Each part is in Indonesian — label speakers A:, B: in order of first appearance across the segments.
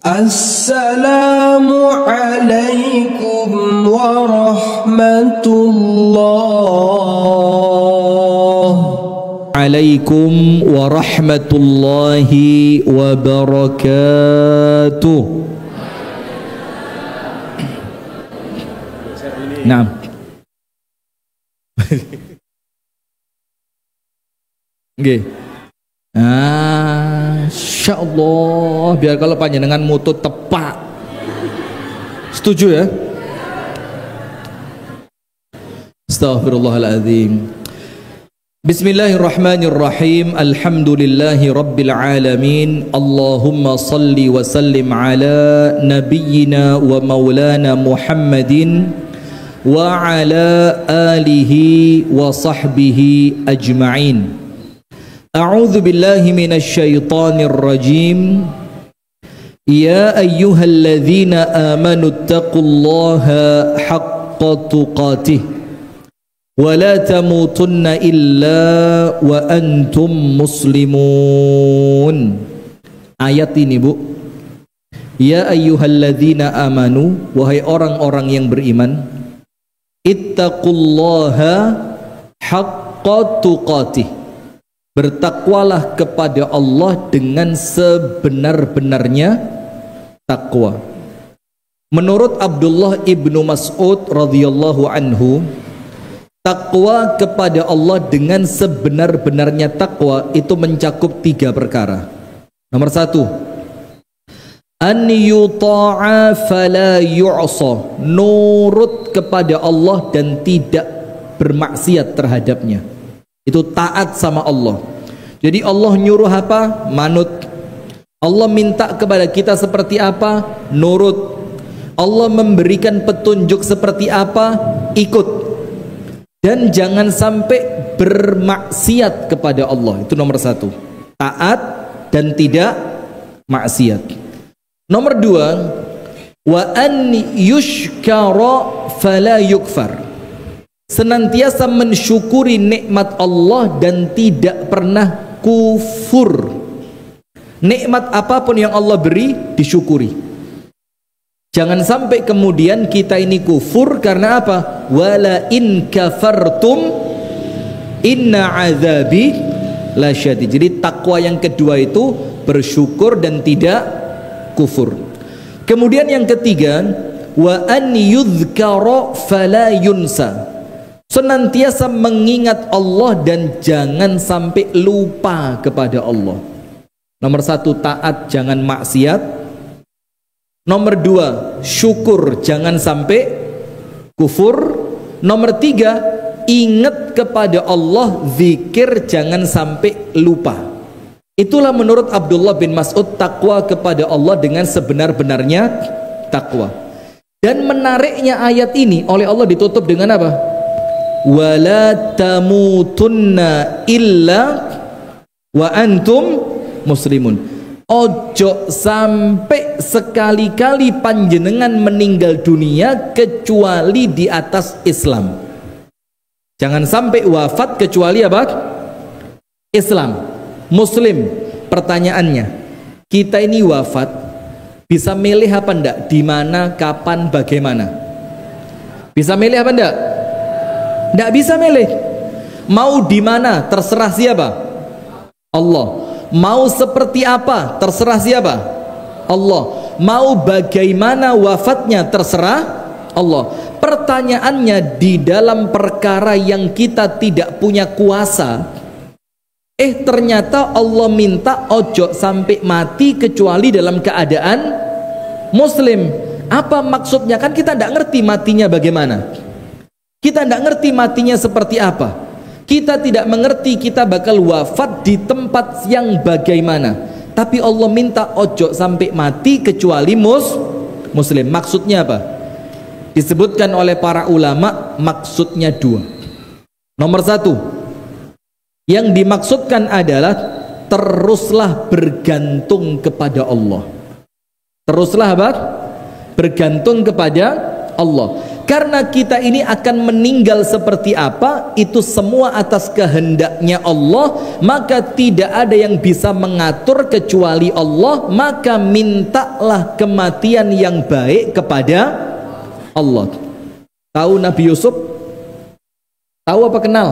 A: Assalamualaikum warahmatullahi
B: Waalaikum warahmatullahi wabarakatuh. Nah. Nggih. Insyaallah biar kalau panjenengan mutu tepak. Setuju ya? Astaghfirullahaladzim. Bismillahirrahmanirrahim. Alhamdulillahi rabbil alamin. Allahumma salli wa sallim ala nabiyyina wa maulana Muhammadin wa ala alihi wa sahbihi ajma'in. A'udzu billahi minasy syaithanir rajim. Ya ayyuhalladzina amanu taqullaha haqqa tuqatih wa la tamutunna illa wa antum muslimun. Ayat ini, Bu. Ya ayyuhalladzina amanu, wahai orang-orang yang beriman, ittaqullaha haqqa tuqatih, bertakwalah kepada Allah dengan sebenar-benarnya takwa. Menurut Abdullah ibnu Mas'ud radhiyallahu anhu, takwa kepada Allah dengan sebenar-benarnya takwa itu mencakup 3 perkara. Nomor 1, an yuta'a fala yu'sa, nurut kepada Allah dan tidak bermaksiat terhadapnya. Itu taat sama Allah. Jadi Allah nyuruh apa? Manut. Allah minta kepada kita seperti apa? Nurut. Allah memberikan petunjuk seperti apa? Ikut. Dan jangan sampai bermaksiat kepada Allah. Itu nomor 1. Taat dan tidak maksiat. Nomor 2, wa an yushkara fala yukfar, senantiasa mensyukuri nikmat Allah dan tidak pernah kufur. Nikmat apapun yang Allah beri disyukuri. Jangan sampai kemudian kita ini kufur karena apa? Wala in kafartum inna azabi lasyadid. Jadi takwa yang kedua itu bersyukur dan tidak kufur. Kemudian yang ketiga, wa an yudhkara fala yunsa, senantiasa mengingat Allah dan jangan sampai lupa kepada Allah. Nomor 1, taat, jangan maksiat. Nomor 2, syukur, jangan sampai kufur. Nomor 3, ingat kepada Allah, zikir, jangan sampai lupa. Itulah menurut Abdullah bin Mas'ud takwa kepada Allah dengan sebenar-benarnya takwa. Dan menariknya ayat ini oleh Allah ditutup dengan apa? Wala tamutunna illa wa antum muslimun. Ojo sampai sekali-kali panjenengan meninggal dunia kecuali di atas Islam. Jangan sampai wafat kecuali apa? Islam, Muslim. Pertanyaannya, kita ini wafat bisa milih apa enggak? Di mana, kapan, bagaimana? Bisa milih apa enggak? Enggak bisa milih. Mau di mana terserah siapa? Allah. Mau seperti apa terserah siapa? Allah. Mau bagaimana wafatnya terserah Allah. Pertanyaannya, di dalam perkara yang kita tidak punya kuasa, ternyata Allah minta ojo sampai mati kecuali dalam keadaan Muslim. Apa maksudnya? Kan kita tidak ngerti matinya bagaimana. Kita tidak ngerti matinya seperti apa. Kita tidak mengerti kita bakal wafat di tempat yang bagaimana. Tapi Allah minta ojo sampai mati kecuali Muslim. Maksudnya apa? Disebutkan oleh para ulama, maksudnya 2. Nomor 1, yang dimaksudkan adalah teruslah bergantung kepada Allah. Teruslah apa? Bergantung kepada Allah. Karena kita ini akan meninggal seperti apa, itu semua atas kehendaknya Allah, maka tidak ada yang bisa mengatur kecuali Allah. Maka mintalah kematian yang baik kepada Allah. Tahu Nabi Yusuf? Tahu apa kenal?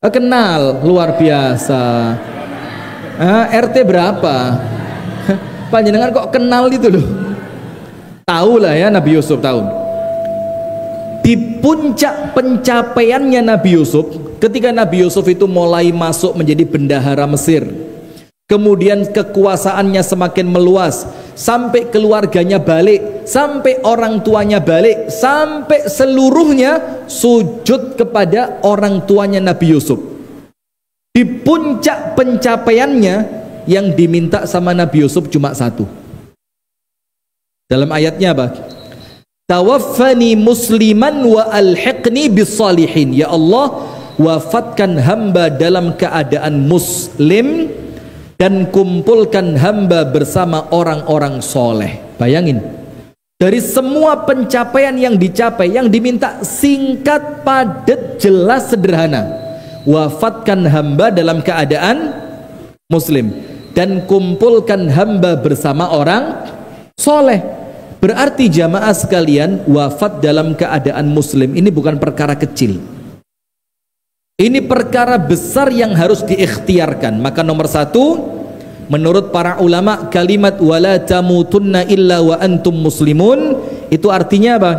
B: Kenal, luar biasa. RT berapa? Panjenengan kok kenal itu loh. Tahu lah ya, Nabi Yusuf tahu. Di puncak pencapaiannya Nabi Yusuf, ketika Nabi Yusuf itu mulai masuk menjadi bendahara Mesir, kemudian kekuasaannya semakin meluas, sampai keluarganya balik, sampai orang tuanya balik, sampai seluruhnya sujud kepada orang tuanya Nabi Yusuf. Di puncak pencapaiannya, yang diminta sama Nabi Yusuf cuma satu. Dalam ayatnya apa? Tawaffani musliman wa alhiqni bissalihin. Ya Allah, wafatkan hamba dalam keadaan muslim dan kumpulkan hamba bersama orang-orang soleh. Bayangin, dari semua pencapaian yang dicapai, yang diminta singkat, padat, jelas, sederhana. Wafatkan hamba dalam keadaan muslim dan kumpulkan hamba bersama orang soleh. Berarti jamaah sekalian, wafat dalam keadaan muslim ini bukan perkara kecil. Ini perkara besar yang harus diikhtiarkan. Maka nomor satu, menurut para ulama, kalimat wala tamutunna illa wa antum muslimun, itu artinya apa?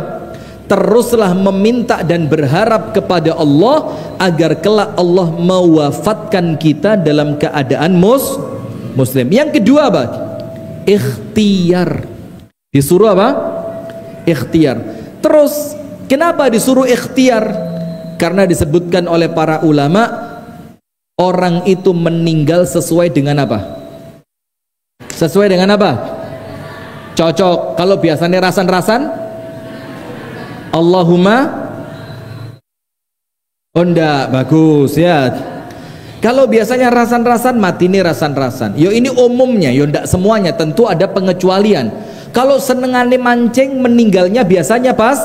B: Teruslah meminta dan berharap kepada Allah agar kelak Allah mewafatkan kita dalam keadaan muslim. Yang kedua apa? Ikhtiar. Disuruh apa? Ikhtiar. Terus kenapa disuruh ikhtiar? Karena disebutkan oleh para ulama, orang itu meninggal sesuai dengan apa? Sesuai dengan apa? Cocok. Kalau biasanya rasan-rasan, Allahumma, oh enggak, bagus ya. Kalau biasanya rasan-rasan, mati ini rasan-rasan. Yo ini umumnya, yo enggak semuanya, tentu ada pengecualian. Kalau senengannya mancing, meninggalnya biasanya pas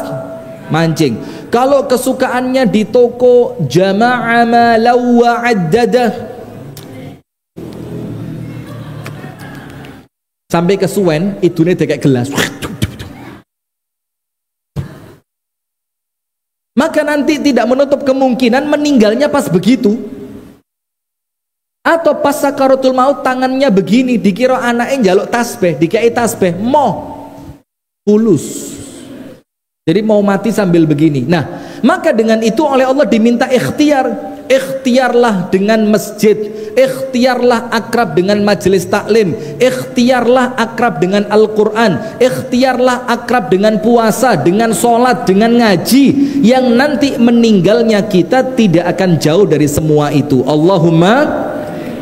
B: mancing. Kalau kesukaannya di toko, jama'a ma law wa'addadah, sampai kesuwen idune kayak gelas, maka nanti tidak menutup kemungkinan meninggalnya pas begitu. Atau pas sakaratul maut tangannya begini, dikira anaknya njaluk tasbih, dikai tasbih, moh fulus. Jadi mau mati sambil begini. Nah, maka dengan itu oleh Allah diminta ikhtiar. Ikhtiarlah dengan masjid, ikhtiarlah akrab dengan majelis taklim, ikhtiarlah akrab dengan Al-Quran, ikhtiarlah akrab dengan puasa, dengan sholat, dengan ngaji, yang nanti meninggalnya kita tidak akan jauh dari semua itu. Allahumma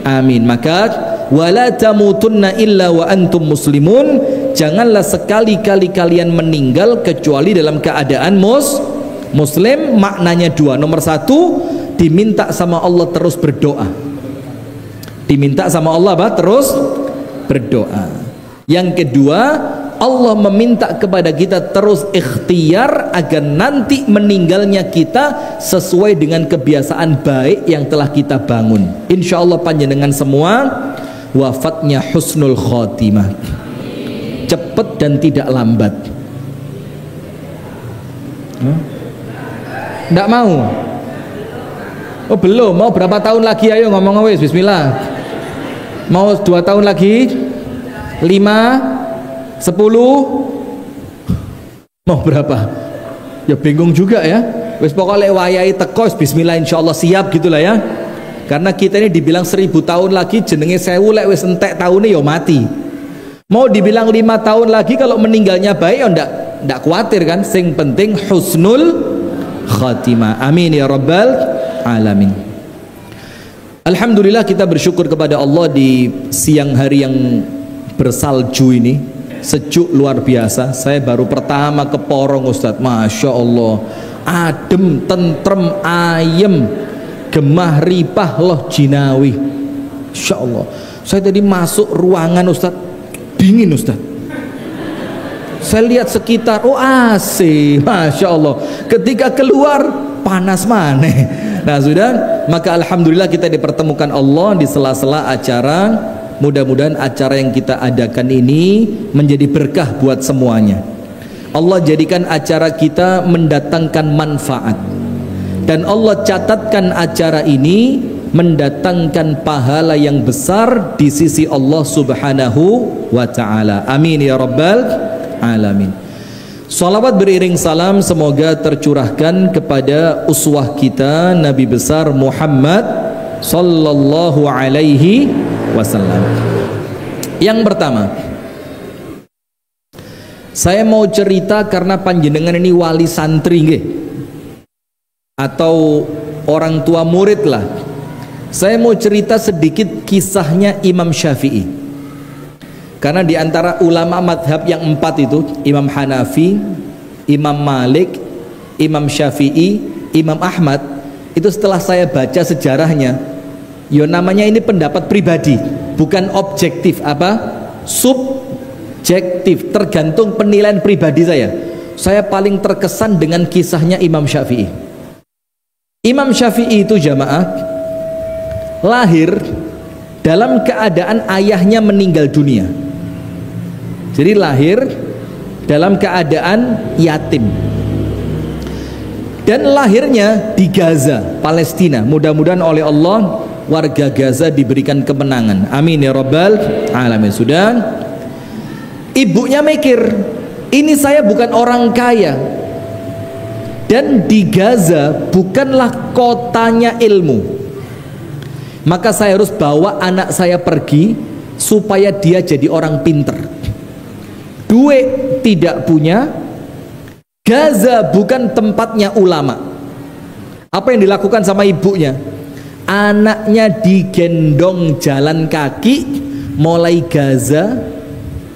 B: amin. Maka wala tamutunna illa wa antum muslimun, janganlah sekali-kali kalian meninggal kecuali dalam keadaan muslim. Maknanya dua. Nomor satu, diminta sama Allah terus berdoa. Diminta sama Allah apa? Terus berdoa. Yang kedua, Allah meminta kepada kita terus ikhtiar agar nanti meninggalnya kita sesuai dengan kebiasaan baik yang telah kita bangun. Insya Allah panjenengan semua wafatnya husnul khotimah, cepat dan tidak lambat. Tidak mau? Oh belum, mau berapa tahun lagi? Ayo ngomong wis, bismillah. Mau 2 tahun lagi? 5? 10? Mau berapa? Ya bingung juga ya. Wis pokoknya wayai teko, bismillah insyaallah siap gitulah ya. Karena kita ini dibilang 1000 tahun lagi jenenge 1000, lek wis entek tahunnya ya mati. Mau dibilang 5 tahun lagi kalau meninggalnya baik ya ndak khawatir kan. Sing penting husnul khatimah. Amin ya rabbal alamin. Alhamdulillah kita bersyukur kepada Allah di siang hari yang bersalju ini. Sejuk luar biasa. Saya baru pertama ke Porong Ustadz, Masya Allah, adem, tentrem, ayem, gemah ripah loh jinawi. Masya Allah. Saya tadi masuk ruangan Ustadz, dingin Ustadz, Saya lihat sekitar, oh AC, Masya Allah. Ketika keluar, panas maneh. Nah sudah, maka alhamdulillah kita dipertemukan Allah di sela-sela acara. Mudah-mudahan acara yang kita adakan ini menjadi berkah buat semuanya. Allah jadikan acara kita mendatangkan manfaat, dan Allah catatkan acara ini mendatangkan pahala yang besar di sisi Allah Subhanahu wa ta'ala. Amin ya rabbal alamin. Salawat beriring salam semoga tercurahkan kepada uswah kita Nabi besar Muhammad sallallahu alaihi wasallam. Yang pertama, saya mau cerita karena panjenengan ini wali santri nggih, atau orang tua murid lah. Saya mau cerita sedikit kisahnya Imam Syafi'i, karena di antara ulama madhab yang 4 itu, Imam Hanafi, Imam Malik, Imam Syafi'i, Imam Ahmad, itu setelah saya baca sejarahnya, yo namanya ini pendapat pribadi, bukan objektif, apa? Subjektif, tergantung penilaian pribadi saya. Saya paling terkesan dengan kisahnya Imam Syafi'i. Imam Syafi'i itu jamaah lahir dalam keadaan ayahnya meninggal dunia. Jadi lahir dalam keadaan yatim, dan lahirnya di Gaza, Palestina. Mudah-mudahan oleh Allah warga Gaza diberikan kemenangan, amin ya rabbal alamin. Sudah, ibunya mikir, ini saya bukan orang kaya, dan di Gaza bukanlah kotanya ilmu, maka saya harus bawa anak saya pergi supaya dia jadi orang pinter. Duit tidak punya, Gaza bukan tempatnya ulama. Apa yang dilakukan sama ibunya? Anaknya digendong jalan kaki mulai Gaza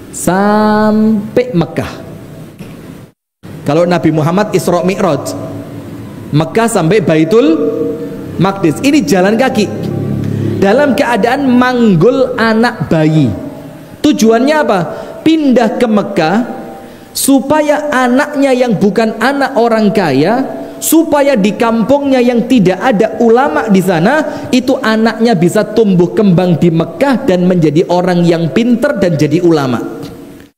B: sampai Mekah. Kalau Nabi Muhammad Isra Mi'raj, Mekah sampai Baitul Maqdis, ini jalan kaki dalam keadaan manggul anak bayi. Tujuannya apa? Pindah ke Mekah supaya anaknya yang bukan anak orang kaya, supaya di kampungnya yang tidak ada ulama di sana, itu anaknya bisa tumbuh kembang di Mekah dan menjadi orang yang pinter dan jadi ulama.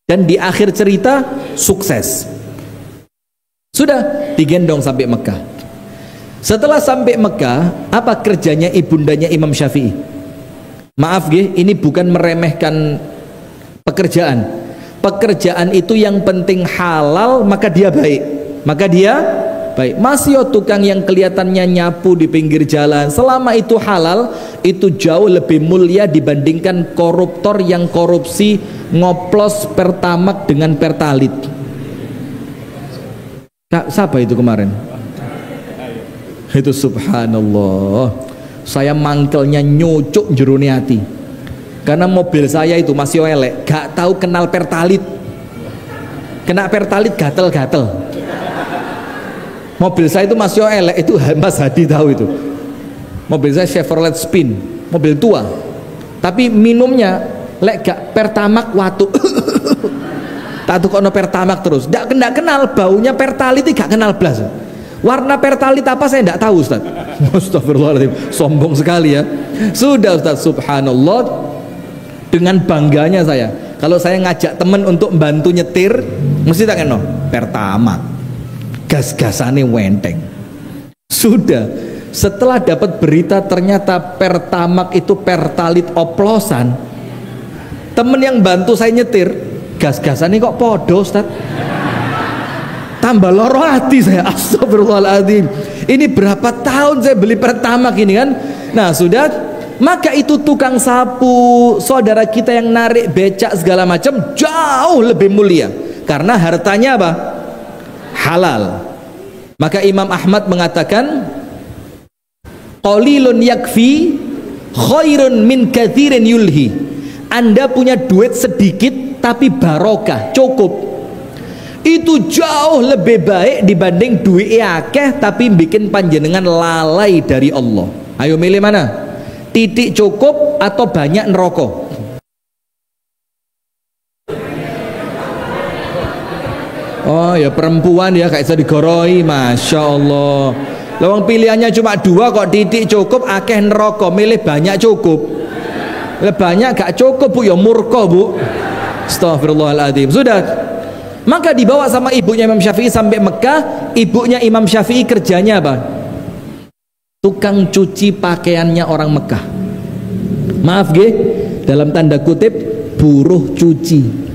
B: Dan di akhir cerita sukses. Sudah digendong sampai Mekah. Setelah sampai Mekah, apa kerjanya ibundanya Imam Syafi'i? Maaf nggih, ini bukan meremehkan pekerjaan. Pekerjaan itu yang penting halal, maka dia baik. Maka dia baik. Masih tukang yang kelihatannya nyapu di pinggir jalan, selama itu halal, itu jauh lebih mulia dibandingkan koruptor yang korupsi ngoplos Pertamax dengan Pertalite. Kak, siapa itu kemarin? Itu subhanallah, saya mangkelnya nyucuk jerone hati, karena mobil saya itu masih elek, gak tahu kenal Pertalite. Kena Pertalite gatel-gatel. Mobil saya itu masih elek, itu Mas Hadi tahu itu. Mobil saya Chevrolet Spin, mobil tua, tapi minumnya lek gak Pertamax watu. Tak tukono Pertamax terus, gak kenal baunya Pertalite, gak kenal blas. Warna Pertalite apa saya tidak tahu, Ustaz. Astagfirullahaladzim, sombong sekali ya. Sudah Ustaz, subhanallah, dengan bangganya saya, kalau saya ngajak temen untuk bantu nyetir, mesti tak kenal Pertamax, gas-gasane wenteng. Sudah, setelah dapat berita ternyata Pertamax itu Pertalite oplosan, temen yang bantu saya nyetir, gas-gasane kok podo, Ustaz. Tambah loro hati saya, astagfirullahaladzim. Ini berapa tahun saya beli Pertamax ini kan. Nah sudah, maka itu tukang sapu, saudara kita yang narik becak segala macam, jauh lebih mulia, karena hartanya apa? Halal. Maka Imam Ahmad mengatakan, qalilun yakfi khairun min katsirin yulhi. Anda punya duit sedikit tapi barokah, cukup, itu jauh lebih baik dibanding duit akeh tapi bikin panjenengan lalai dari Allah. Ayo milih mana? Titik cukup atau banyak neraka? Oh ya perempuan ya kayak bisa digoroi, masya Allah. Lawang pilihannya cuma 2 kok, titik cukup, akeh neraka, milih banyak cukup. Banyak gak cukup bu, ya murka bu. Astagfirullahaladzim. Sudah, maka dibawa sama ibunya Imam Syafi'i sampai Mekah. Ibunya Imam Syafi'i kerjanya apa? Tukang cuci pakaiannya orang Mekah. Maaf ge, dalam tanda kutip buruh cuci.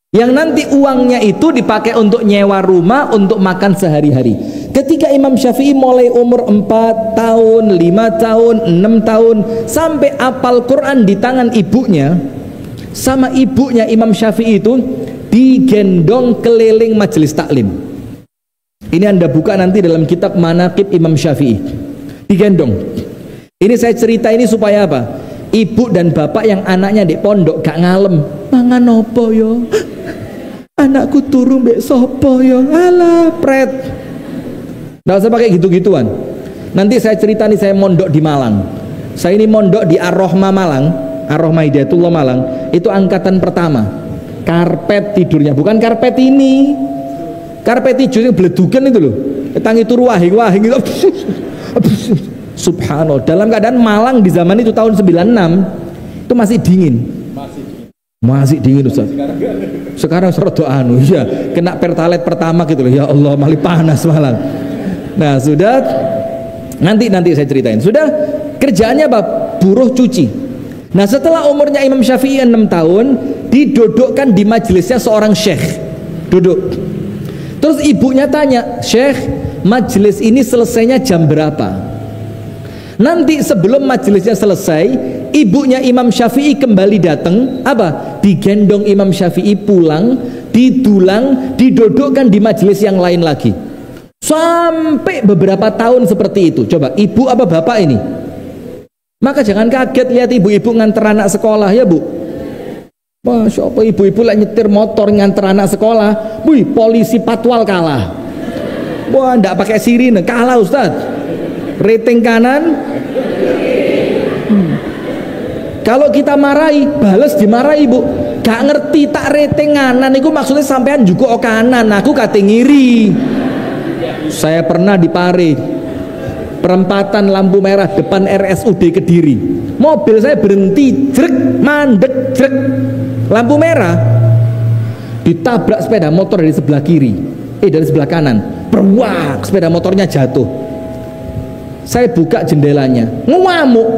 B: Yang nanti uangnya itu dipakai untuk nyewa rumah, untuk makan sehari-hari. Ketika Imam Syafi'i mulai umur 4 tahun, 5 tahun, 6 tahun, sampai apal Quran di tangan ibunya, sama ibunya Imam Syafi'i itu digendong keliling majelis taklim. Ini Anda buka nanti dalam kitab Manaqib Imam Syafi'i. Digendong. Ini saya cerita ini supaya apa? Ibu dan bapak yang anaknya di pondok gak ngalem. Mangan opo yo? Anakku turun mbek sopo yo? Alah, pret. Nggak usah pakai gitu-gituan. Nanti saya cerita nih, saya mondok di Malang. Saya ini mondok di Ar-Rahmah Malang, Ar-Rahmah Hidayatullah Malang. Itu angkatan pertama. Karpet tidurnya bukan karpet ini. Karpet tidurnya beledukan itu loh. Tangi turu wahing gitu. Subhanallah. Dalam keadaan Malang di zaman itu tahun 96 itu masih dingin. Masih dingin Ustaz. Sekarang serot anu ya, kena pertalite pertama gitu loh. Ya Allah, malah panas Malang. Nah, sudah nanti saya ceritain. Sudah kerjaannya apa? Buruh cuci. Nah, setelah umurnya Imam Syafi'i 6 tahun, didudukkan di majelisnya seorang syekh. Duduk. Terus ibunya tanya, "Syekh, majelis ini selesainya jam berapa?" Nanti sebelum majelisnya selesai, ibunya Imam Syafi'i kembali datang, apa? Digendong Imam Syafi'i pulang, didulang, didudukkan di majelis yang lain lagi. Sampai beberapa tahun seperti itu. Coba, ibu apa bapak ini? Maka jangan kaget lihat ibu-ibu nganter anak sekolah ya bu. Masya Allah, ibu-ibu lagi nyetir motor nganter anak sekolah. Wih, polisi patwal kalah. Wah, ndak pakai sirine, kalah Ustaz. Rating kanan. Kalau kita marahi, bales dimarahi bu. Gak ngerti tak rating kanan. Itu maksudnya sampean juga kanan. Aku kate ngiri. Saya pernah di Pare, perempatan lampu merah depan RSUD Kediri. Mobil saya berhenti, jrek, mandek, jrek. Lampu merah, ditabrak sepeda motor dari sebelah kiri, dari sebelah kanan. Berwak, sepeda motornya jatuh. Saya buka jendelanya, ngamuk,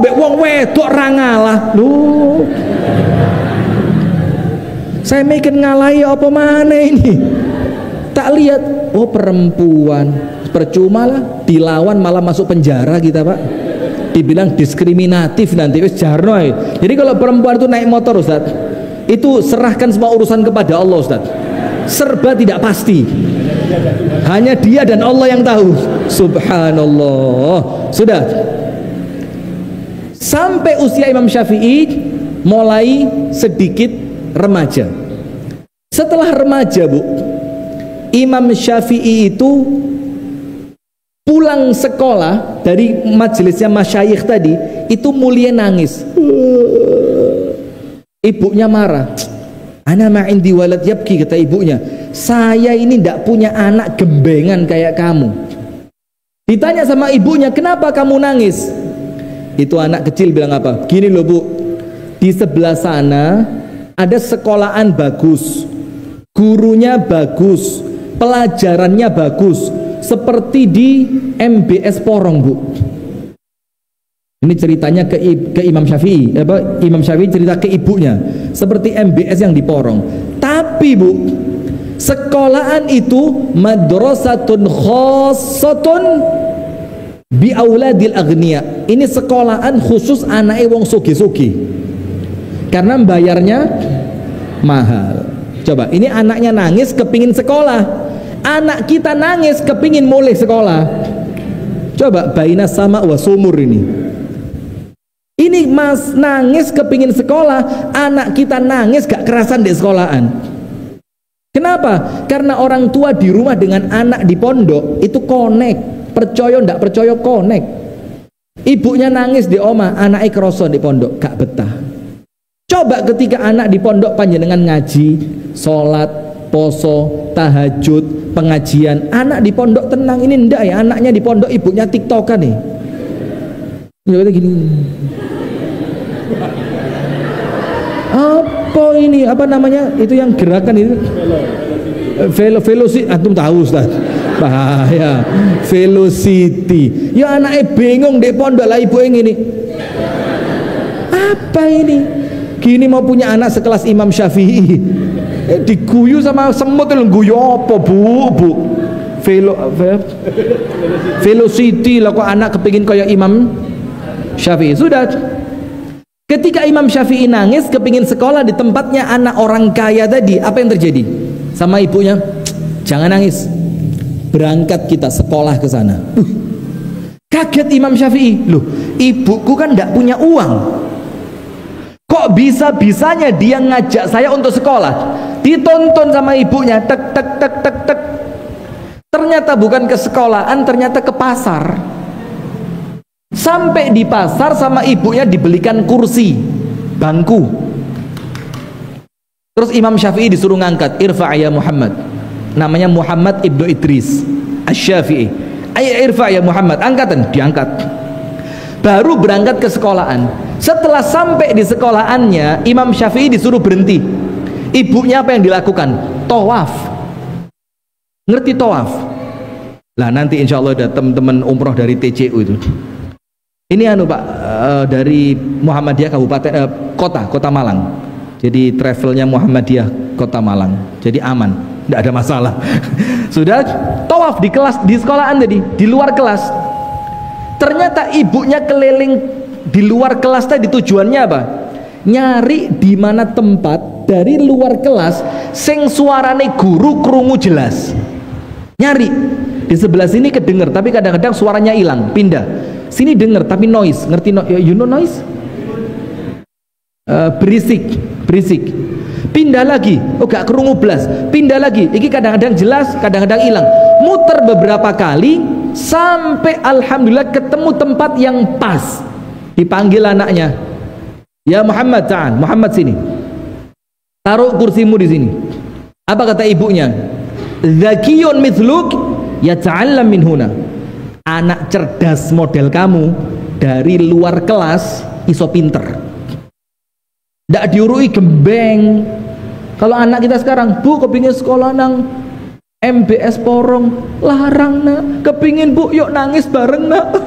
B: mbek wong wedok ra ngalah. Loh. Saya mikir ngalahi apa mana ini? Tak lihat, oh perempuan, percuma lah, dilawan malah masuk penjara kita pak. Dibilang diskriminatif nanti wis jarno. Jadi kalau perempuan itu naik motor Ustaz, itu serahkan semua urusan kepada Allah Ustaz. Serba tidak pasti. Hanya dia dan Allah yang tahu. Subhanallah. Sudah. Sampai usia Imam Syafi'i mulai sedikit remaja. Setelah remaja bu, Imam Syafi'i itu pulang sekolah dari majelisnya masyayikh tadi, itu mulia nangis. Ibunya marah. Ana ma indi walad yabki, kata ibunya. Saya ini tidak punya anak gembengan kayak kamu. Ditanya sama ibunya, kenapa kamu nangis? Itu anak kecil bilang apa? Gini loh bu, di sebelah sana ada sekolahan bagus, gurunya bagus, pelajarannya bagus, seperti di MBS Porong bu. Ini ceritanya ke Imam Syafi'i, Imam Syafi'i cerita ke ibunya, seperti MBS yang di Porong. Tapi bu, sekolahan itu madrasatun khassatun bi auladil aghnia. Ini sekolahan khusus anake wong sugih-sugih. Karena bayarnya mahal. Coba, ini anaknya nangis kepingin sekolah. Anak kita nangis kepingin mulai sekolah. Coba, baina sama wa sumur ini. Ini mas nangis kepingin sekolah, anak kita nangis gak kerasan di sekolahan. Kenapa? Karena orang tua di rumah dengan anak di pondok itu connect, percaya ndak percaya connect. Ibunya nangis di oma, anaknya keroso di pondok, gak betah. Coba ketika anak di pondok panjenengan ngaji, sholat, poso, tahajud, pengajian. Anak di pondok tenang, ini ndak ya, anaknya di pondok ibunya tiktokan nih. Ya gini. Apa ini? Apa namanya? Itu yang gerakan itu. Velocity, antum tahu Ustaz? Bahaya. Velocity. Ya anaknya bingung di pondok lah ibu yang ini. Apa ini? Gini mau punya anak sekelas Imam Syafi'i. Diguyu sama semut itu guyu apa bu? Velocity lah kok anak kepingin kayak Imam Syafi'i. Sudah. Ketika Imam Syafi'i nangis kepingin sekolah di tempatnya anak orang kaya tadi, apa yang terjadi? Sama ibunya, jangan nangis, berangkat kita sekolah ke sana. Kaget Imam Syafi'i, loh ibuku kan tidak punya uang, kok bisa-bisanya dia ngajak saya untuk sekolah? Ditonton sama ibunya, tek tek tek tek tek. Ternyata bukan ke sekolahan, ternyata ke pasar. Sampai di pasar sama ibunya dibelikan kursi, bangku. Terus Imam Syafi'i disuruh ngangkat, irfa' ya Muhammad. Namanya Muhammad ibnu Idris Asy-Syafi'i. Ayo irfa' ya Muhammad, angkatan, diangkat. Baru berangkat ke sekolahan. Setelah sampai di sekolahannya, Imam Syafi'i disuruh berhenti. Ibunya apa yang dilakukan? Tawaf. Ngerti tawaf? Lah nanti insya Allah ada teman-teman umroh dari TCU itu. Ini Pak, dari Muhammadiyah Kabupaten kota Malang. Jadi travelnya Muhammadiyah Kota Malang. Jadi aman, tidak ada masalah. Sudah tawaf di kelas, di sekolahan tadi, di luar kelas. Ternyata ibunya keliling di luar kelas tadi, tujuannya apa? Nyari di mana tempat dari luar kelas sing suarane guru krungu jelas. Nyari di sebelah sini kedenger, tapi kadang-kadang suaranya hilang, pindah. Sini denger tapi noise, ngerti you know noise? Berisik. Pindah lagi, oh gak kerungu blas. Pindah lagi, ini kadang-kadang jelas, kadang-kadang hilang. Muter beberapa kali sampai alhamdulillah ketemu tempat yang pas. Dipanggil anaknya, ya Muhammad, ta'al, Muhammad sini. Taruh kursimu di sini. Apa kata ibunya? Zakiyun mithluk yata'allam min huna. Anak cerdas model kamu dari luar kelas iso pinter, ndak diurui gembeng. Kalau anak kita sekarang, bu kepingin sekolah nang MBS Porong, larang nak. Kepingin bu, yuk nangis bareng nak.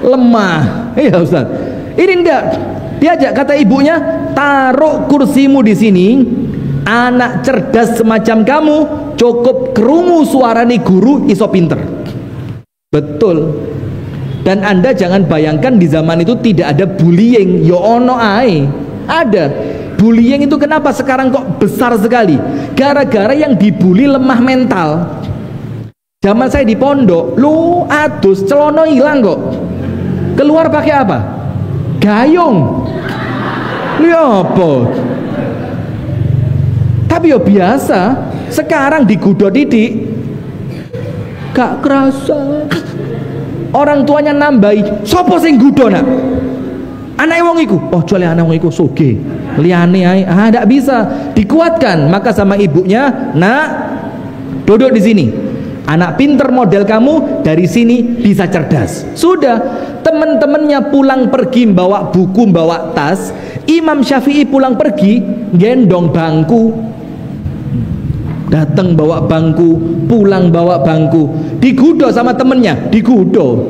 B: Lemah. Iya Ustaz, ini ndak diajak, kata ibunya, taruh kursimu di sini. Anak cerdas semacam kamu cukup kerungu suarane guru iso pinter. Betul. Dan Anda jangan bayangkan di zaman itu tidak ada bullying. Yo ono ae. Ada. Bullying itu kenapa sekarang kok besar sekali? Gara-gara yang dibully lemah mental. Zaman saya di pondok, lu adus celono hilang kok. Keluar pakai apa? Gayung. Lu apa? Tapi yo biasa. Sekarang digudo didik. Gak kerasa. Orang tuanya nambahi, sopo sing gudo nak? Anak wong iku. Oh, kecuali anak wong iku soge. Liane ae. Ndak bisa. Dikuatkan. Maka sama ibunya, nak, duduk di sini. Anak pinter model kamu dari sini bisa cerdas. Sudah, teman-temannya pulang pergi bawa buku, bawa tas. Imam Syafi'i pulang pergi gendong bangku. Datang bawa bangku, pulang bawa bangku, digudo sama temennya, digudo.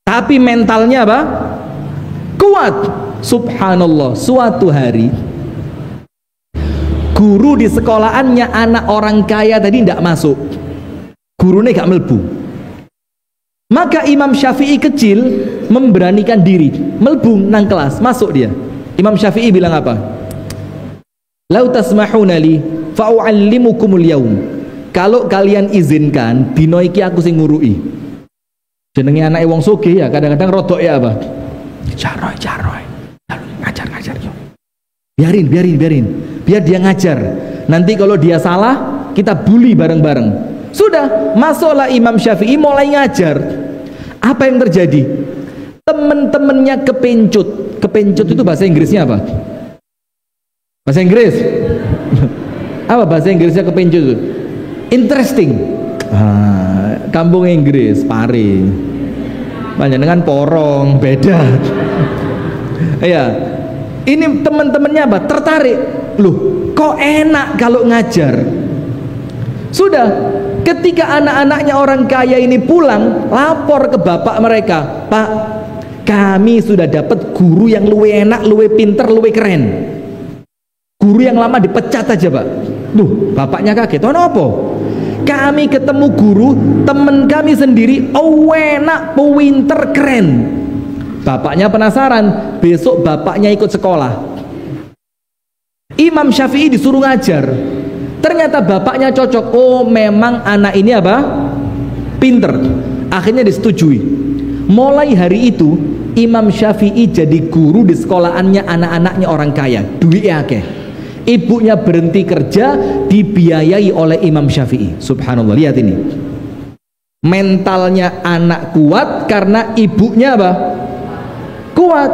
B: Tapi mentalnya apa? Kuat. Subhanallah, suatu hari guru di sekolahannya anak orang kaya tadi tidak masuk, gurunya gak melbu. Maka Imam Syafi'i kecil memberanikan diri, melbu nang kelas, masuk dia. Imam Syafi'i bilang apa? Lau tasmahuna li fa'u'allimukumul yaum. Kalau kalian izinkan, dino iki aku sing ngurui. Jenenge anake wong sugih ya, kadang-kadang rodok ya apa? Caroy. Ngajar yo. Biarin. Biar dia ngajar. Nanti kalau dia salah, kita bully bareng-bareng. Sudah, masuklah Imam Syafi'i mulai ngajar. Apa yang terjadi? Temen-temennya kepencut. Kepencut itu bahasa Inggrisnya apa? Bahasa Inggris. Apa bahasa Inggrisnya kepencu itu? Interesting. Kampung Inggris, pari. Panjenengan porong, beda. Ya. Ini teman-temannya apa? Tertarik. Loh, kok enak kalau ngajar? Sudah, ketika anak-anaknya orang kaya ini pulang, lapor ke bapak mereka, Pak, kami sudah dapat guru yang luwe enak, luwe pinter, luwe keren. Guru yang lama dipecat aja, Pak. Duh, bapaknya kaget. Oh, apa? Kami ketemu guru, temen kami sendiri, enak, pinter, keren. Bapaknya penasaran, besok bapaknya ikut sekolah. Imam Syafi'i disuruh ngajar. Ternyata bapaknya cocok. Oh, memang anak ini apa? Pinter. Akhirnya disetujui. Mulai hari itu Imam Syafi'i jadi guru di sekolahannya anak-anaknya orang kaya. Duitnya akeh. Ibunya berhenti kerja, dibiayai oleh Imam Syafi'i. Subhanallah, lihat ini. Mentalnya anak kuat karena ibunya apa? Kuat.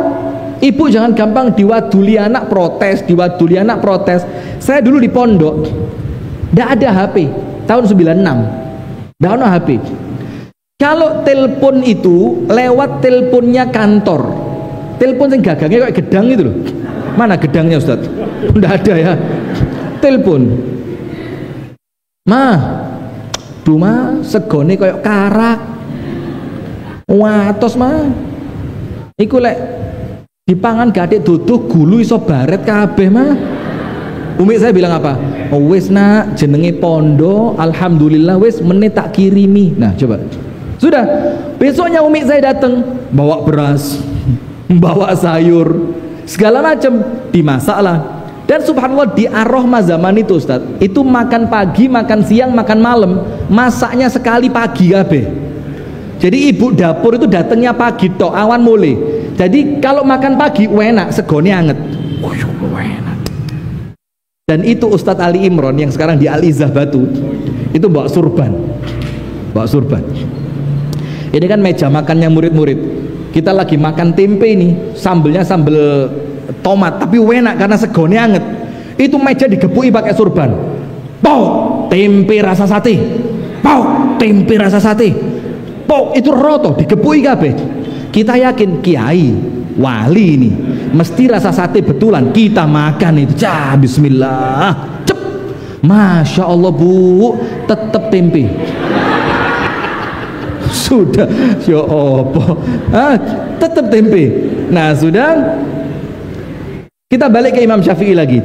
B: Ibu jangan gampang diwaduli anak protes, diwaduli anak protes. Saya dulu di pondok, tidak ada HP tahun 96, tidak ada HP. Kalau telepon itu lewat teleponnya kantor, telepon yang gagangnya kayak gedang itu loh. Mana gedangnya Ustaz? Tidak ada ya. Telepon, Duma segone kayak karak, watos iku lek dipangan gadik duduh gulu iso baret kabeh mah. Umi saya bilang apa? Oh, wis nak, jenenge pondo, alhamdulillah wis menit tak kirimi. Nah coba, sudah besoknya umi saya datang bawa beras, bawa sayur, segala macam dimasak lah. Dan subhanallah di Ar-Rahmah zaman itu Ustaz, itu makan pagi, makan siang, makan malam, masaknya sekali pagi kabeh. Jadi ibu dapur itu datangnya pagi tok, awan mulai. Jadi kalau makan pagi enak, segone anget. Enak. Dan itu Ustadz Ali Imron yang sekarang di Al-Izzah Batu, itu bawa surban. Bawa surban. Ini kan meja makannya murid-murid. Kita lagi makan tempe ini, sambelnya sambel tomat, tapi enak karena segone anget. Itu meja digebuki pakai surban. Pau, tempe rasa sate. Pau, tempe rasa sate. Pau, itu roto digebuki kabeh. Kita yakin kiai wali ini mesti rasa sate betulan, kita makan itu. Bismillah, cep, masya Allah bu, tetep tempe. Sudah, ya apa? Tetep tempe. Nah sudah, kita balik ke Imam Syafi'i lagi.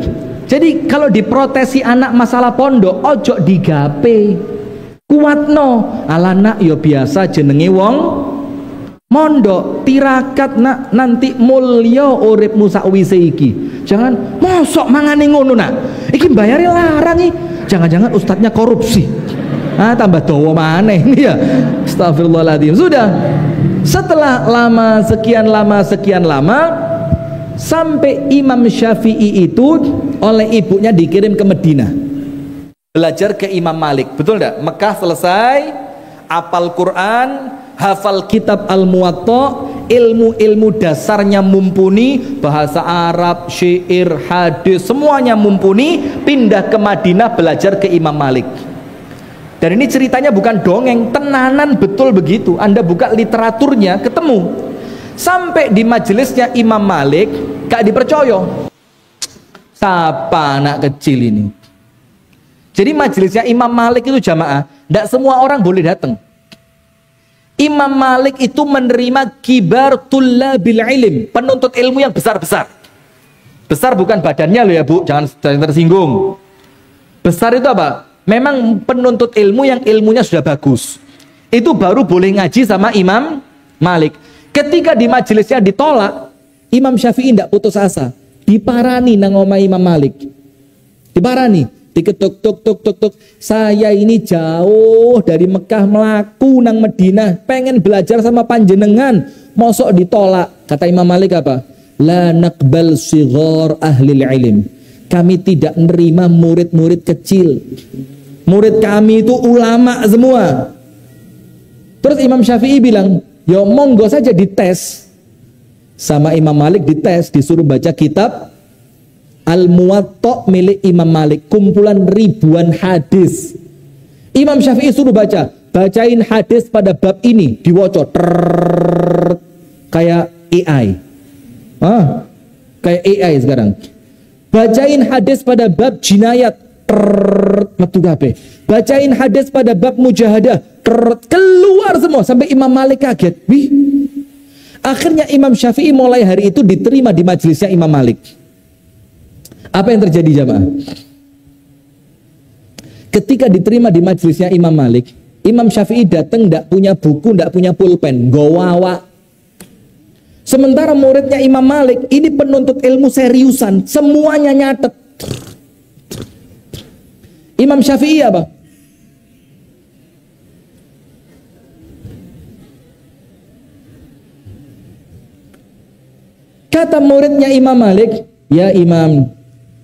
B: Jadi kalau diprotesi anak masalah pondok, ojo digape, kuatno. Alana yo biasa jenenge wong mondok, tirakat nak nanti mulya uripmu sakwise iki. Jangan mosok mangane ngono nak. Iki bayare larang iki. Jangan-jangan ustadznya korupsi. Tambah dawa maneh ya. Astagfirullahaladzim. Sudah. Setelah sekian lama sampai Imam Syafi'i itu oleh ibunya dikirim ke Madinah. Belajar ke Imam Malik. Betul enggak? Mekah selesai, apal Quran, hafal kitab Al-Muwatta, ilmu-ilmu dasarnya mumpuni, bahasa Arab, syair, hadis, semuanya mumpuni, pindah ke Madinah belajar ke Imam Malik. Dan ini ceritanya bukan dongeng, tenanan betul begitu. Anda buka literaturnya ketemu. Sampai di majelisnya Imam Malik gak dipercaya. Siapa anak kecil ini? Jadi majelisnya Imam Malik itu jamaah, tidak semua orang boleh datang. Imam Malik itu menerima kibar tullabil ilm, penuntut ilmu yang besar-besar. Besar bukan badannya loh ya bu, jangan tersinggung. Besar itu apa? Memang penuntut ilmu yang ilmunya sudah bagus. Itu baru boleh ngaji sama Imam Malik. Ketika di majelisnya ditolak, Imam Syafi'i tidak putus asa. Diparani nang omah Imam Malik. Diparani, diketuk tuk. Saya ini jauh dari Mekah melaku nang Madinah, pengen belajar sama panjenengan, mosok ditolak. Kata Imam Malik apa? La naqbal sighar ahli ilm. Kami tidak menerima murid-murid kecil. Murid kami itu ulama semua. Terus Imam Syafi'i bilang, ya monggo saja dites. Sama Imam Malik dites, disuruh baca kitab Al-Muwatta milik Imam Malik, kumpulan ribuan hadis. Imam Syafi'i suruh bacain hadis pada bab ini, diwocot kayak AI. Kayak AI sekarang. Bacain hadis pada bab jinayat, metu kabeh. Bacain hadis pada bab mujahadah, keluar semua sampai Imam Malik kaget. Wih. Akhirnya Imam Syafi'i mulai hari itu diterima di majelisnya Imam Malik. Apa yang terjadi jamaah? Ketika diterima di majelisnya Imam Malik, Imam Syafi'i datang tidak punya buku, tidak punya pulpen, gowawa. Sementara muridnya Imam Malik ini penuntut ilmu seriusan, semuanya nyatet. Imam Syafi'i apa? Kata muridnya Imam Malik, ya Imam,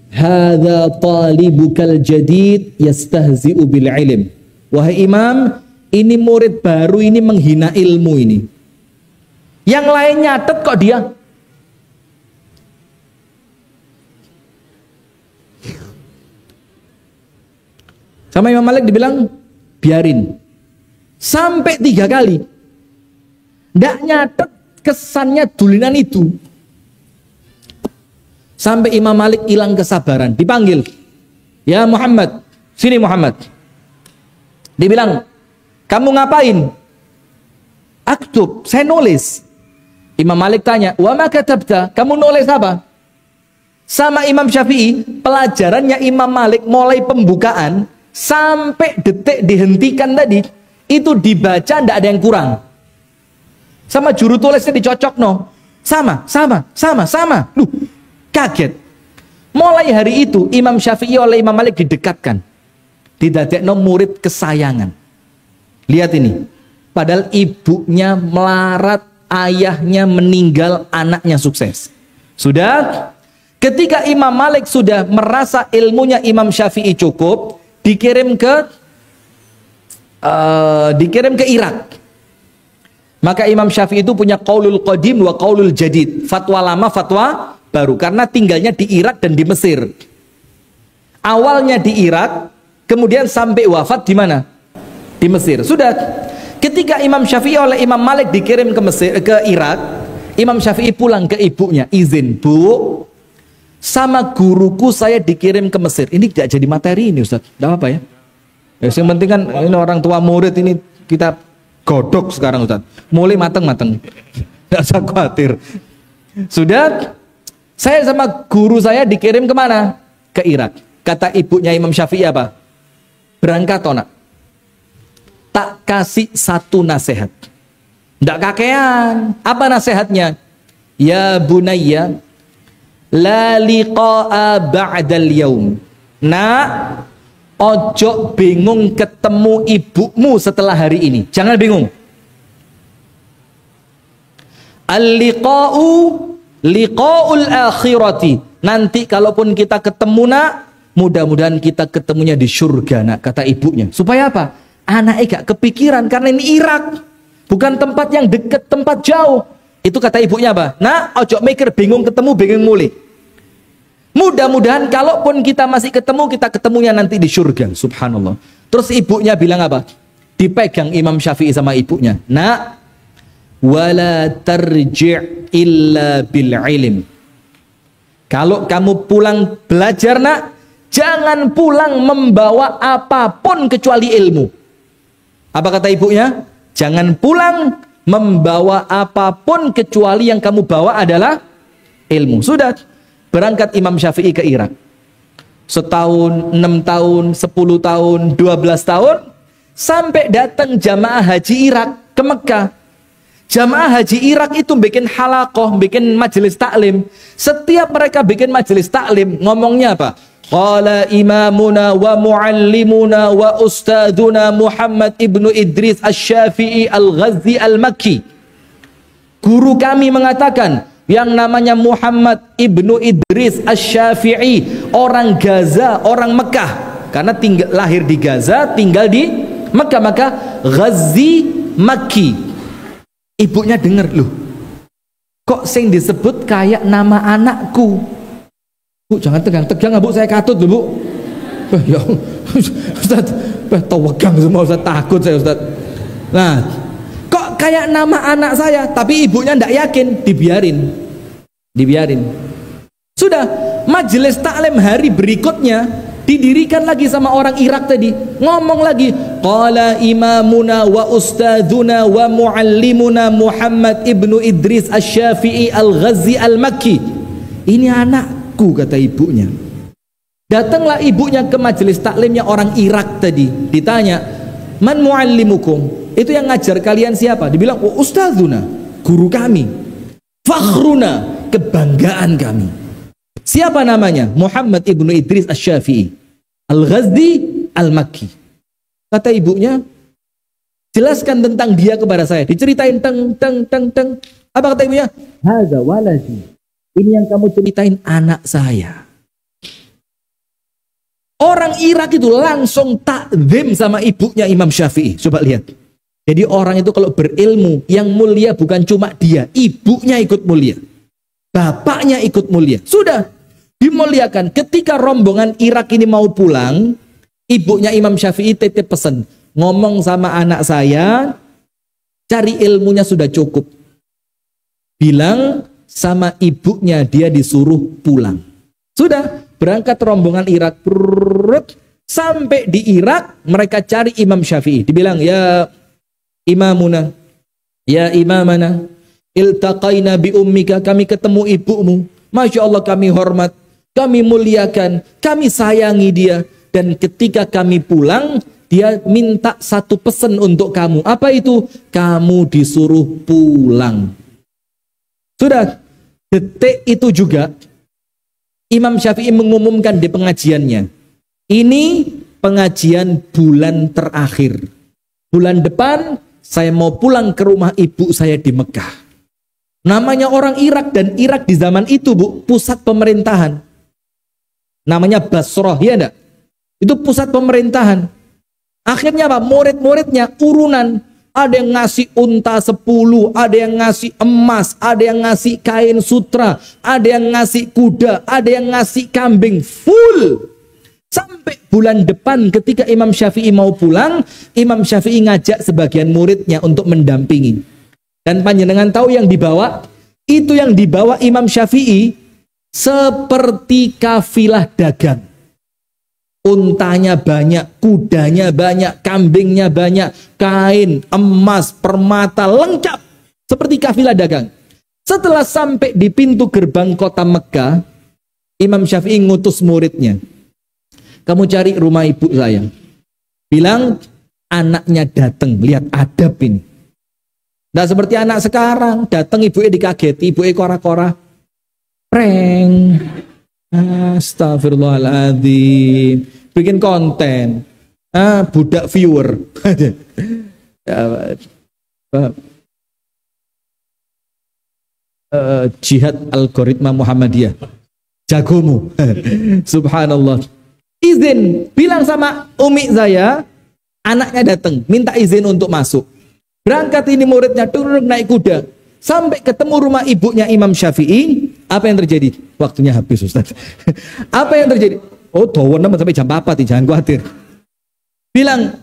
B: hadza talibukal jadid yastahzi'u bil ilm. Wahai Imam, ini murid baru ini menghina ilmu ini. Yang lain nyatet kok dia. Sama Imam Malik dibilang, biarin. Sampai 3 kali. Nggak nyatet, kesannya dulinan itu. Sampai Imam Malik hilang kesabaran, dipanggil, ya Muhammad, sini Muhammad. Dibilang, kamu ngapain? Aktub, saya nulis. Imam Malik tanya, wa ma katabta, kamu nulis apa? Sama Imam Syafi'i, pelajarannya Imam Malik mulai pembukaan sampai detik dihentikan tadi, itu dibaca ndak ada yang kurang. Sama juru tulisnya dicocok no, sama. Loh, kaget. Mulai hari itu Imam Syafi'i oleh Imam Malik didekatkan, didadekno murid kesayangan. Lihat ini, padahal ibunya melarat, ayahnya meninggal, anaknya sukses. Sudah, ketika Imam Malik sudah merasa ilmunya Imam Syafi'i cukup, dikirim ke Irak. Maka Imam Syafi'i itu punya qaulul qadim wa qaulul jadid, fatwa lama, fatwa baru, karena tinggalnya di Irak dan di Mesir. Awalnya di Irak, kemudian sampai wafat di mana? Di Mesir. Sudah, ketika Imam Syafi'i oleh Imam Malik dikirim ke Mesir, ke Irak, Imam Syafi'i pulang ke ibunya, izin, Bu, sama guruku saya dikirim ke Mesir. Ini tidak jadi materi ini Ustaz, tidak apa ya. Yang penting kan ini orang tua murid ini kita godok sekarang Ustaz, mulai mateng-mateng, tidak usah khawatir. Sudah, saya sama guru saya dikirim kemana? Ke Irak. Kata ibunya Imam Syafi'i apa? Berangkat tonak. Tak kasih satu nasihat. Ndak kakean. Apa nasihatnya? Ya bunayya, la liqa'a ba'dal yaum. Nak, ojo bingung ketemu ibumu setelah hari ini. Jangan bingung. Al-liqa'u liqa'ul akhirati. Nanti kalaupun kita ketemu nak, mudah-mudahan kita ketemunya di surga nak, kata ibunya. Supaya apa? Anaknya gak kepikiran, karena ini Irak, bukan tempat yang dekat, tempat jauh. Itu kata ibunya apa? Nah, ojo mikir bingung ketemu, bingung mulai. Mudah-mudahan kalaupun kita masih ketemu, kita ketemunya nanti di surga. Subhanallah. Terus ibunya bilang apa? Dipegang Imam Syafi'i sama ibunya. Nah, wala tarji' illa bil ilm. Kalau kamu pulang belajar nak, jangan pulang membawa apapun kecuali ilmu. Apa kata ibunya? Jangan pulang membawa apapun kecuali yang kamu bawa adalah ilmu. Sudah, berangkat Imam Syafi'i ke Irak. Setahun, 6 tahun, 10 tahun, 12 tahun, sampai datang jamaah haji Irak ke Mekah. Jamaah haji Irak itu bikin halaqah, bikin majelis taklim. Setiap mereka bikin majelis taklim, ngomongnya apa? Qala imamuna wa muallimuna wa ustaduna Muhammad ibnu Idris Asy-Syafi'i Al-Ghazi Al-Makki. Guru kami mengatakan, yang namanya Muhammad ibnu Idris Asy-Syafi'i, orang Gaza, orang Mekah. Karena lahir di Gaza, tinggal di Mekah, maka Ghazi Makki. Ibunya dengar, loh, kok sing disebut kayak nama anakku. Bu, jangan tegang-tegang, Bu, saya katut loh, Bu. Ya Ustaz, tawagang semua Ustaz, takut saya Ustaz. Nah, kok kayak nama anak saya, tapi ibunya ndak yakin, dibiarin. Sudah, majelis taklim hari berikutnya didirikan lagi sama orang Irak tadi, ngomong lagi, qala imamuna wa ustadzuna wa muallimuna Muhammad ibnu Idris Asy-Syafi'i Al-Ghazi Al-Makki. Ini anakku, kata ibunya. Datanglah ibunya ke majelis taklimnya orang Irak tadi, ditanya, man muallimukum? Itu yang ngajar kalian siapa? Dibilang, oh, ustadzuna, guru kami. Fakhruna, kebanggaan kami. Siapa namanya? Muhammad ibnu Idris Asy-Syafi'i Al-Ghazi Al-Makki. Kata ibunya, jelaskan tentang dia kepada saya. Diceritain teng. Apa kata ibunya? Hadza waladi. Ini yang kamu ceritain anak saya. Orang Irak itu langsung takzim sama ibunya Imam Syafi'i. Coba lihat. Jadi orang itu kalau berilmu, yang mulia bukan cuma dia, ibunya ikut mulia, bapaknya ikut mulia. Sudah dimuliakan. Ketika rombongan Irak ini mau pulang, ibunya Imam Syafi'i titip pesan, ngomong sama anak saya, cari ilmunya sudah cukup. Bilang sama ibunya dia disuruh pulang. Sudah, berangkat rombongan Irak. Sampai di Irak, mereka cari Imam Syafi'i. Dibilang, ya imamuna, ya imamana, iltaqaina bi ummika, kami ketemu ibumu. Masya Allah, kami hormat, kami muliakan, kami sayangi dia. Dan ketika kami pulang, dia minta satu pesan untuk kamu. Apa itu? Kamu disuruh pulang. Sudah, detik itu juga Imam Syafi'i mengumumkan di pengajiannya, ini pengajian bulan terakhir. Bulan depan saya mau pulang ke rumah ibu saya di Mekah. Namanya orang Irak, dan Irak di zaman itu, Bu, pusat pemerintahan. Namanya Basrah, ya enggak? Itu pusat pemerintahan. Akhirnya apa? Murid-muridnya urunan. Ada yang ngasih unta 10, ada yang ngasih emas, ada yang ngasih kain sutra, ada yang ngasih kuda, ada yang ngasih kambing, full. Sampai bulan depan ketika Imam Syafi'i mau pulang, Imam Syafi'i ngajak sebagian muridnya untuk mendampingi. Dan panjenengan tahu yang dibawa? Itu yang dibawa Imam Syafi'i seperti kafilah dagang. Untanya banyak, kudanya banyak, kambingnya banyak, kain, emas, permata, lengkap. Seperti kafilah dagang. Setelah sampai di pintu gerbang kota Mekah, Imam Syafi'i ngutus muridnya. Kamu cari rumah ibu saya. Bilang anaknya datang, lihat adab ini. Nah seperti anak sekarang, datang ibunya dikageti, ibunya kora-kora. Prank. Astagfirullahaladzim. Bikin konten. Budak viewer. Jihad algoritma Muhammadiyah. Jagomu. Subhanallah. Izin, bilang sama umi saya, anaknya datang, minta izin untuk masuk. Berangkat ini muridnya turun naik kuda, sampai ketemu rumah ibunya Imam Syafi'i. Apa yang terjadi? Waktunya habis, Ustaz. Apa yang terjadi? Oh, dawan sampai jam 4, jangan khawatir. Bilang,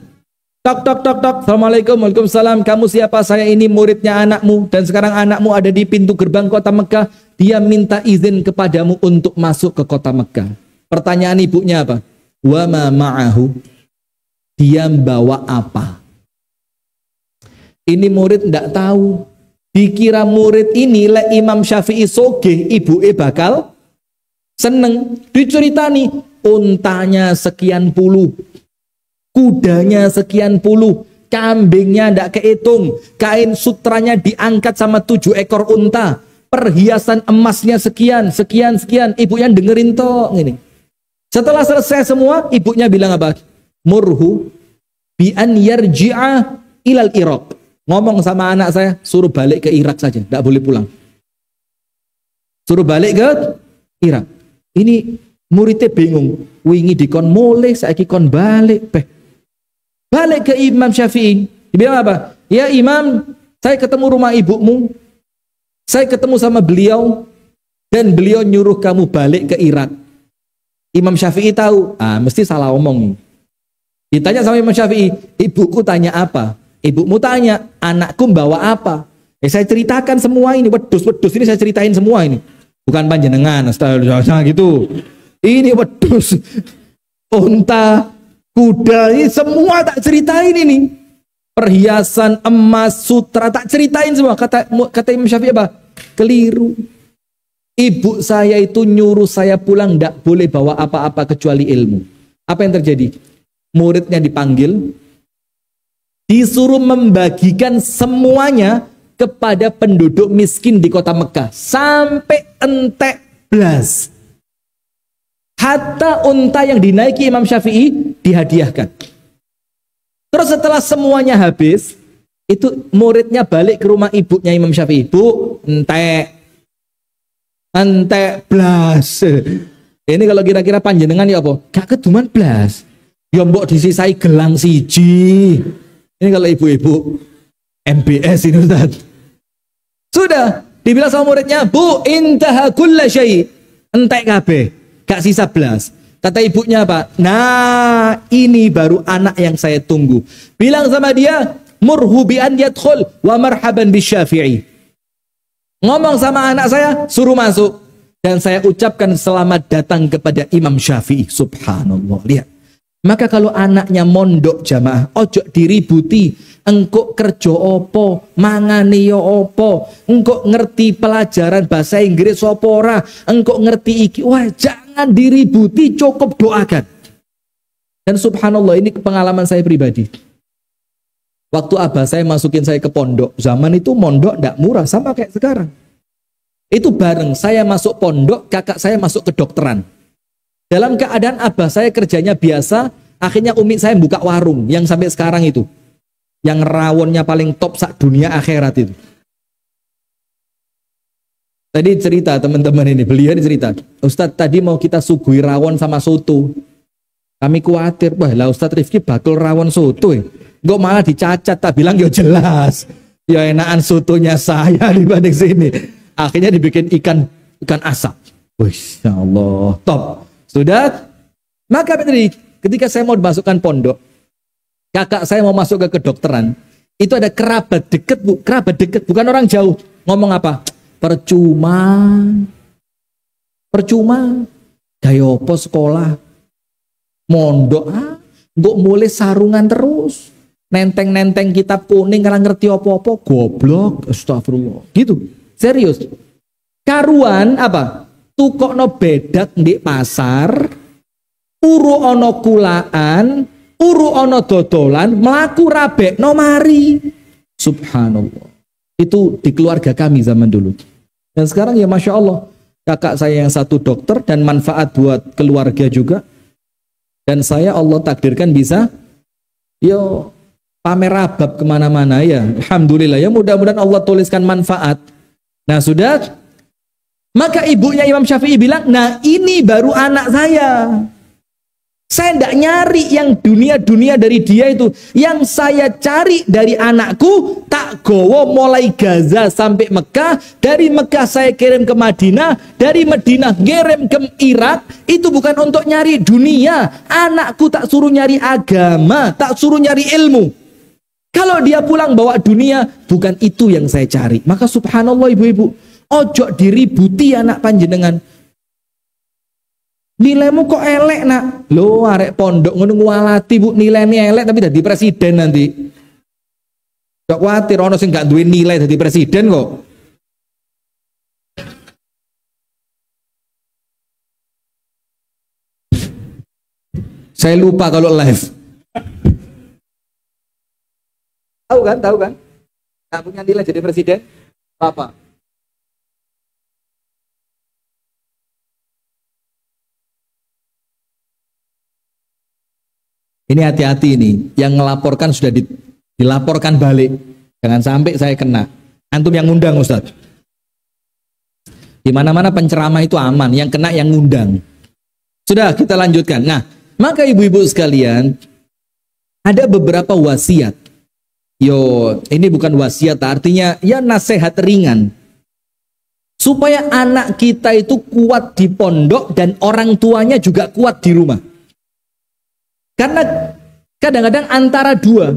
B: tok. Assalamualaikum, waalaikumsalam. Kamu siapa? Saya ini muridnya anakmu, dan sekarang anakmu ada di pintu gerbang kota Mekah. Dia minta izin kepadamu untuk masuk ke kota Mekah. Pertanyaan ibunya apa? Wa ma ma'ahu. Dia bawa apa? Ini murid tidak tahu. Dikira murid ini le Imam Syafi'i sogeh, ibu bakal seneng. Diceritani untanya sekian puluh, kudanya sekian puluh, kambingnya tidak kehitung, kain sutranya diangkat sama 7 ekor unta, perhiasan emasnya sekian. Ibunya dengerin toh ini. Setelah selesai semua, ibunya bilang apa? Murhu bi an yarji'a ilal Iraq. Ngomong sama anak saya, suruh balik ke Irak saja, tidak boleh pulang. Suruh balik ke Irak. Ini muridnya bingung. Wingi dikon mulai, saiki kon balik. Balik ke Imam Syafi'i. Dibilang apa? Ya Imam, saya ketemu rumah ibumu. Saya ketemu sama beliau. Dan beliau nyuruh kamu balik ke Irak. Imam Syafi'i tahu, mesti salah omong nih. Ditanya sama Imam Syafi'i, ibuku tanya apa? Ibumu tanya, anakku bawa apa? Saya ceritakan semua ini, wedus-wedus ini saya ceritain semua ini. Bukan panjenengan, astagfirullah gitu. Ini wedus, unta, kuda, ini semua tak ceritain ini. Perhiasan, emas, sutra, tak ceritain semua. Kata Imam Syafi'i apa? Keliru. Ibu saya itu nyuruh saya pulang, tidak boleh bawa apa-apa kecuali ilmu. Apa yang terjadi? Muridnya dipanggil, disuruh membagikan semuanya kepada penduduk miskin di kota Mekah. Sampai entek blas. Hatta unta yang dinaiki Imam Syafi'i dihadiahkan. Terus setelah semuanya habis, itu muridnya balik ke rumah ibunya Imam Syafi'i. Bu, entek blas. Ini kalau kira-kira panjenengan ya apa? Gak keduman blas. Ya mbok disisai gelang siji. Ini kalau ibu-ibu MBS ini Ustaz. Sudah dibilang sama muridnya, Bu, intaha kulla syai. Entek kabeh, gak sisa blas. Kata ibunya apa? Nah, ini baru anak yang saya tunggu. Bilang sama dia, murhu bi an yadkhul wa marhaban bisyafi'i. Ngomong sama anak saya, suruh masuk. Dan saya ucapkan selamat datang kepada Imam Syafi'i. Subhanallah. Lihat. Maka kalau anaknya mondok jamaah, ojo diributi. Engkau kerja opo, mangane yo opo, engkau ngerti pelajaran bahasa Inggris opo ora, engkau ngerti iki. Wah, jangan diributi, cukup doakan. Dan subhanallah, ini pengalaman saya pribadi. Waktu abah saya masukin saya ke pondok, zaman itu mondok ndak murah, sama kayak sekarang. Itu bareng saya masuk pondok, kakak saya masuk kedokteran. Dalam keadaan abah saya kerjanya biasa, akhirnya umi saya buka warung yang sampai sekarang itu, yang rawonnya paling top sak dunia akhirat itu. Tadi cerita teman-teman ini, beliau cerita, Ustadz tadi mau kita suguhi rawon sama soto. Kami khawatir, wah lah Ustadz Rifki bakul rawon soto. Kok malah dicacat, tak bilang ya jelas. Ya enakan sotonya saya dibanding sini. Akhirnya dibikin ikan asap. Masya Allah, top. Sudah, maka tadi ketika saya mau dimasukkan pondok, kakak saya mau masuk ke kedokteran, itu ada kerabat dekat, Bu, kerabat dekat, bukan orang jauh. Ngomong apa? Percuma, gaya apa sekolah, mondok, nggak mulai sarungan terus, nenteng kitab kuning, karena ngerti apa-apa, goblok, astagfirullah, gitu, serius. Karuan apa? Tukokno bedak di pasar, uru ono kulaan, uru ono dodolan, melaku rabek no mari. Subhanallah. Itu di keluarga kami zaman dulu. Dan sekarang ya Masya Allah, kakak saya yang satu dokter dan manfaat buat keluarga juga. Dan saya Allah takdirkan bisa yo pamer rabab kemana-mana ya. Alhamdulillah ya, mudah-mudahan Allah tuliskan manfaat. Nah sudah. Maka ibunya Imam Syafi'i bilang, nah ini baru anak saya. Saya tidak nyari yang dunia-dunia dari dia itu. Yang saya cari dari anakku, tak gowo mulai Gaza sampai Mekah. Dari Mekah saya kirim ke Madinah. Dari Madinah kirim ke Irak. Itu bukan untuk nyari dunia. Anakku tak suruh nyari agama, tak suruh nyari ilmu. Kalau dia pulang bawa dunia, bukan itu yang saya cari. Maka subhanallah ibu-ibu, ojo diributi anak panjenengan. Nilaimu kok elek nak? Lo arek pondok ngono ngualati Bu, nilainya elek tapi dadi presiden nanti. Gak khawatir ono sing gak duwe nilai dadi presiden kok. Saya lupa kalau live. Tahu kan? Gak punya nilai jadi presiden? Apa? Ini hati-hati ini, yang melaporkan sudah dilaporkan balik. Jangan sampai saya kena. Antum yang ngundang Ustadz. Di mana-mana penceramah itu aman, yang kena yang ngundang. Sudah, kita lanjutkan. Nah, maka ibu-ibu sekalian, ada beberapa wasiat. Yo, ini bukan wasiat, artinya ya nasihat ringan. supaya anak kita itu kuat di pondok dan orang tuanya juga kuat di rumah. Karena kadang-kadang antara dua,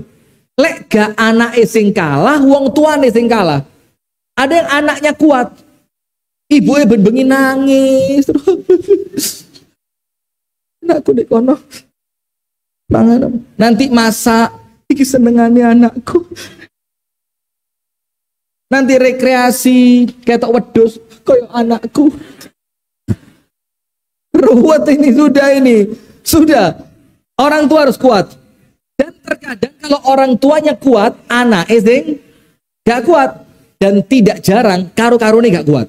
B: lek gak anak sing kalah, wong tuane sing kalah. Ada yang anaknya kuat, ibu bengi nangis, anakku dek kono, nanti masak, iki senengane anakku. Nanti rekreasi, ketok wedhus, koyo anakku. Ruwet ini. Sudah. Orang tua harus kuat. Dan terkadang kalau orang tuanya kuat, anak sing gak kuat. Dan tidak jarang, karo-karone gak kuat.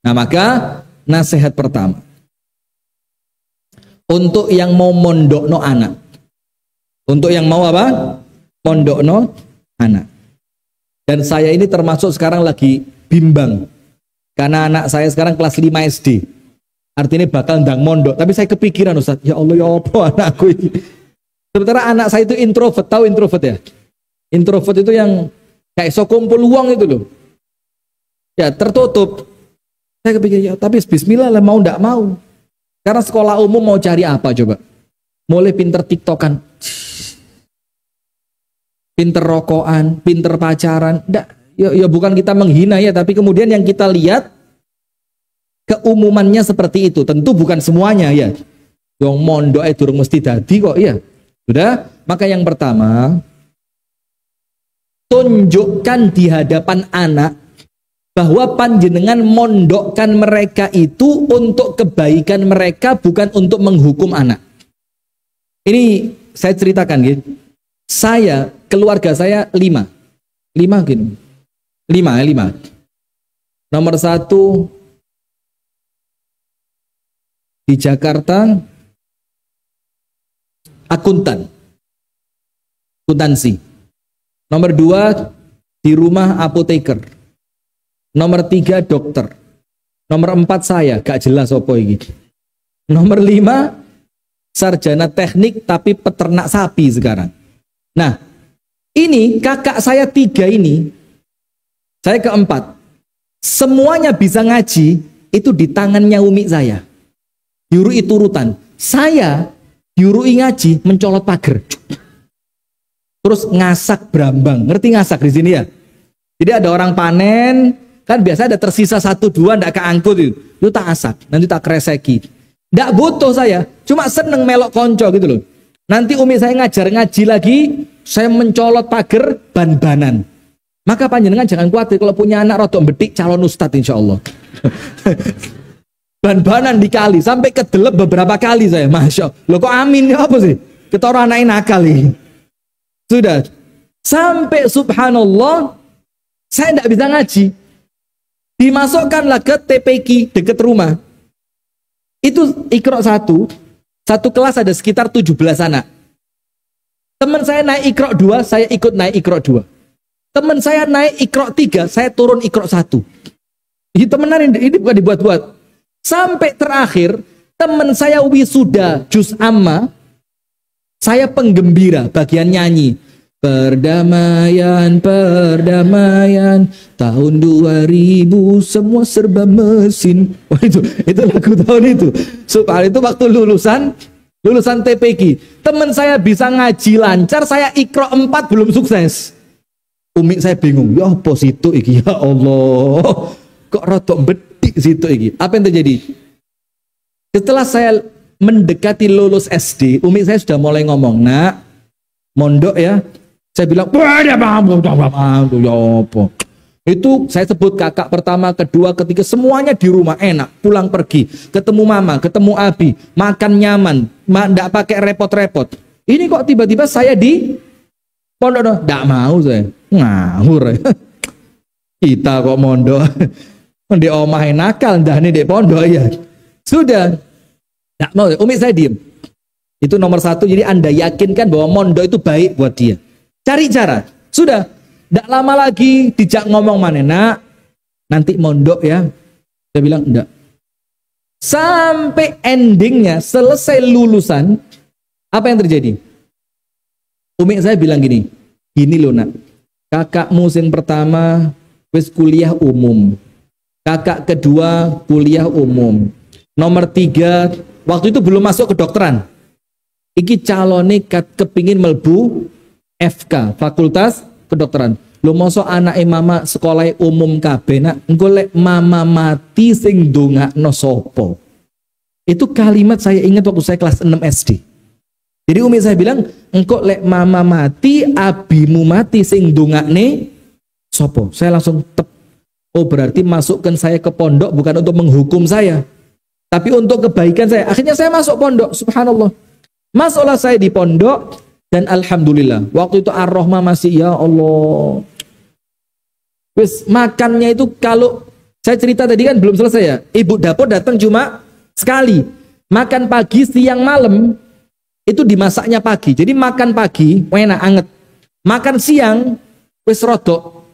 B: Nah maka, nasihat pertama. Untuk yang mau mondokno anak. Untuk yang mau apa? Mondokno anak. Dan saya ini termasuk sekarang lagi bimbang. Karena anak saya sekarang kelas 5 SD. Artinya bakal ndang mondok. Tapi saya kepikiran Ustaz, ya Allah ya apa anakku ini. Sementara anak saya itu introvert. Tahu introvert ya? Introvert itu yang kayak so kumpul uang itu loh. Ya tertutup. Saya kepikiran, ya tapi bismillah lah mau ndak mau. Karena sekolah umum mau cari apa coba? Mulai pinter tiktokan. Pinter rokokan, pinter pacaran, ya bukan kita menghina ya, tapi kemudian yang kita lihat keumumannya seperti itu. Tentu bukan semuanya ya. Yang mondok durung mesti dadi kok ya. Sudah, maka yang pertama tunjukkan di hadapan anak bahwa panjenengan mondokkan mereka itu untuk kebaikan mereka, bukan untuk menghukum anak. Ini saya ceritakan gitu. Keluarga saya 5 gini. 5. Nomor 1 di Jakarta akuntansi. Nomor 2 di rumah apoteker. Nomor 3 dokter. Nomor 4 saya, gak jelas apa ini. Nomor 5 sarjana teknik tapi peternak sapi sekarang. Nah, ini kakak saya 3 ini, saya keempat. Semuanya bisa ngaji, itu di tangannya umi saya. Diurui turutan. Saya diurui ngaji, mencolot pagar. Terus ngasak brambang. Ngerti ngasak di sini ya? Jadi ada orang panen, kan biasa ada tersisa 1-2 ndak keangkut itu tak asak, nanti tak kreseki. Ndak butuh saya, cuma seneng melok konco gitu loh. Nanti umi saya ngajar ngaji lagi, saya mencolot pagar ban-banan. Maka panjenengan jangan khawatir kalau punya anak rodok bedik calon ustadz insya Allah. Ban-banan dikali sampai kedelep beberapa kali saya, masya Allah. Loh kok amin ya apa sih? Ketara anaknya nakal ini. Sudah sampai subhanallah saya tidak bisa ngaji. Dimasukkanlah ke TPQ dekat rumah. Itu Iqra 1. Satu kelas ada sekitar 17 anak. Teman saya naik Iqra 2, saya ikut naik Iqra 2. Teman saya naik Iqra 3, saya turun Iqra 1. Ini temenan, ini bukan dibuat-buat. Sampai terakhir, teman saya wisuda juz amma, saya penggembira bagian nyanyi. Perdamaian, perdamaian, tahun 2000 semua serba mesin. Wah itu lagu tahun itu. Soal itu waktu lulusan TPQ. Teman saya bisa ngaji lancar, saya Iqra 4 belum sukses. Umi saya bingung, ya apa situ iki ya Allah. Kok rodok bedik situ iki. Apa yang terjadi? Setelah saya mendekati lulus SD, umi saya sudah mulai ngomong, "Nak, mondok ya." Saya bilang, ya apa? Itu saya sebut kakak pertama, kedua, ketiga, semuanya di rumah enak, pulang pergi, ketemu mama, ketemu abi, makan nyaman, nggak pakai repot-repot. Ini kok tiba-tiba saya di pondok, nggak mau saya, ngawur. Kita kok mondok, di omah nakal, dah nih di pondok ya. Sudah, nggak mau. Umi saya diem. Itu nomor 1. Jadi Anda yakinkan bahwa mondok itu baik buat dia. Cari cara. Sudah. Tidak lama lagi dijak ngomong mana, nak, nanti mondok ya. Saya bilang enggak. Sampai endingnya, selesai lulusan, apa yang terjadi? Umi saya bilang gini loh nak, kakak musim pertama wis kuliah umum, Kakak kedua kuliah umum. Nomor 3, waktu itu belum masuk kedokteran. Iki calone kepingin melbu FK, Fakultas Kedokteran. Lo mosok anake mama sekolah umum kabeh nak engko lek mama mati sing ndongakno sapa. Itu kalimat saya ingat waktu saya kelas 6 SD. Jadi umi saya bilang, engko lek mama mati, abimu mati sing ndongakne sapa. Saya langsung oh berarti masukkan saya ke pondok bukan untuk menghukum saya, tapi untuk kebaikan saya. Akhirnya saya masuk pondok, subhanallah. Masuklah saya di pondok. Dan alhamdulillah, waktu itu Ar-Rahmah masih, ya Allah. Wis makannya itu kalau saya cerita tadi kan belum selesai ya. Ibu dapur datang cuma sekali. Makan pagi, siang, malam itu dimasaknya pagi. Jadi makan pagi enak anget. Makan siang wis rodok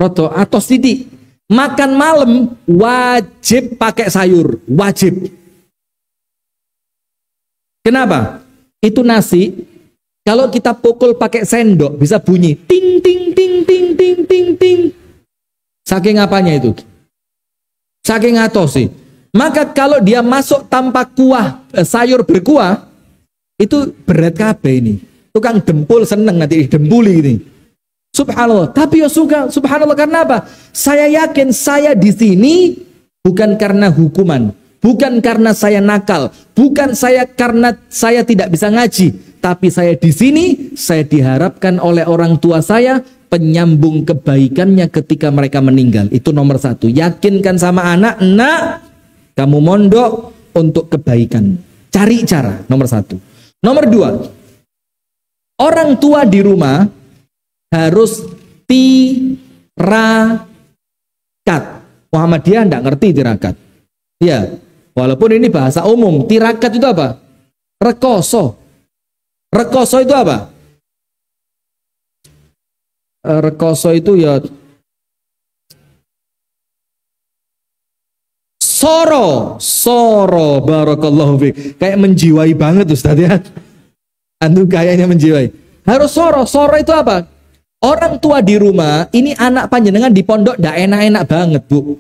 B: atau sidik. Makan malam wajib pakai sayur, wajib. Kenapa? Itu nasi, kalau kita pukul pakai sendok bisa bunyi ting ting ting ting ting ting ting. Saking apanya itu? Saking atosi. Maka kalau dia masuk tanpa kuah, sayur berkuah, itu berat kabeh ini. Tukang dempul seneng nanti dempuli ini. Subhanallah. Tapi ya suka, subhanallah, karena apa? Saya yakin saya di sini bukan karena hukuman. Bukan karena saya nakal, bukan karena saya tidak bisa ngaji, tapi saya di sini, saya diharapkan oleh orang tua saya penyambung kebaikannya ketika mereka meninggal. Itu nomor 1. Yakinkan sama anak, nak, kamu mondok untuk kebaikan. Cari cara, nomor 1. Nomor 2, orang tua di rumah harus tirakat. Muhammadiyah tidak ngerti tirakat. Ya. Walaupun ini bahasa umum, tirakat itu apa? Rekoso. Rekoso itu apa? Rekoso itu ya soro, barakallahu fiik. Kayak menjiwai banget Ustaz ya. Antum kayaknya menjiwai. Harus soro itu apa? Orang tua di rumah, ini anak panjenengan di pondok ndak enak-enak banget, Bu.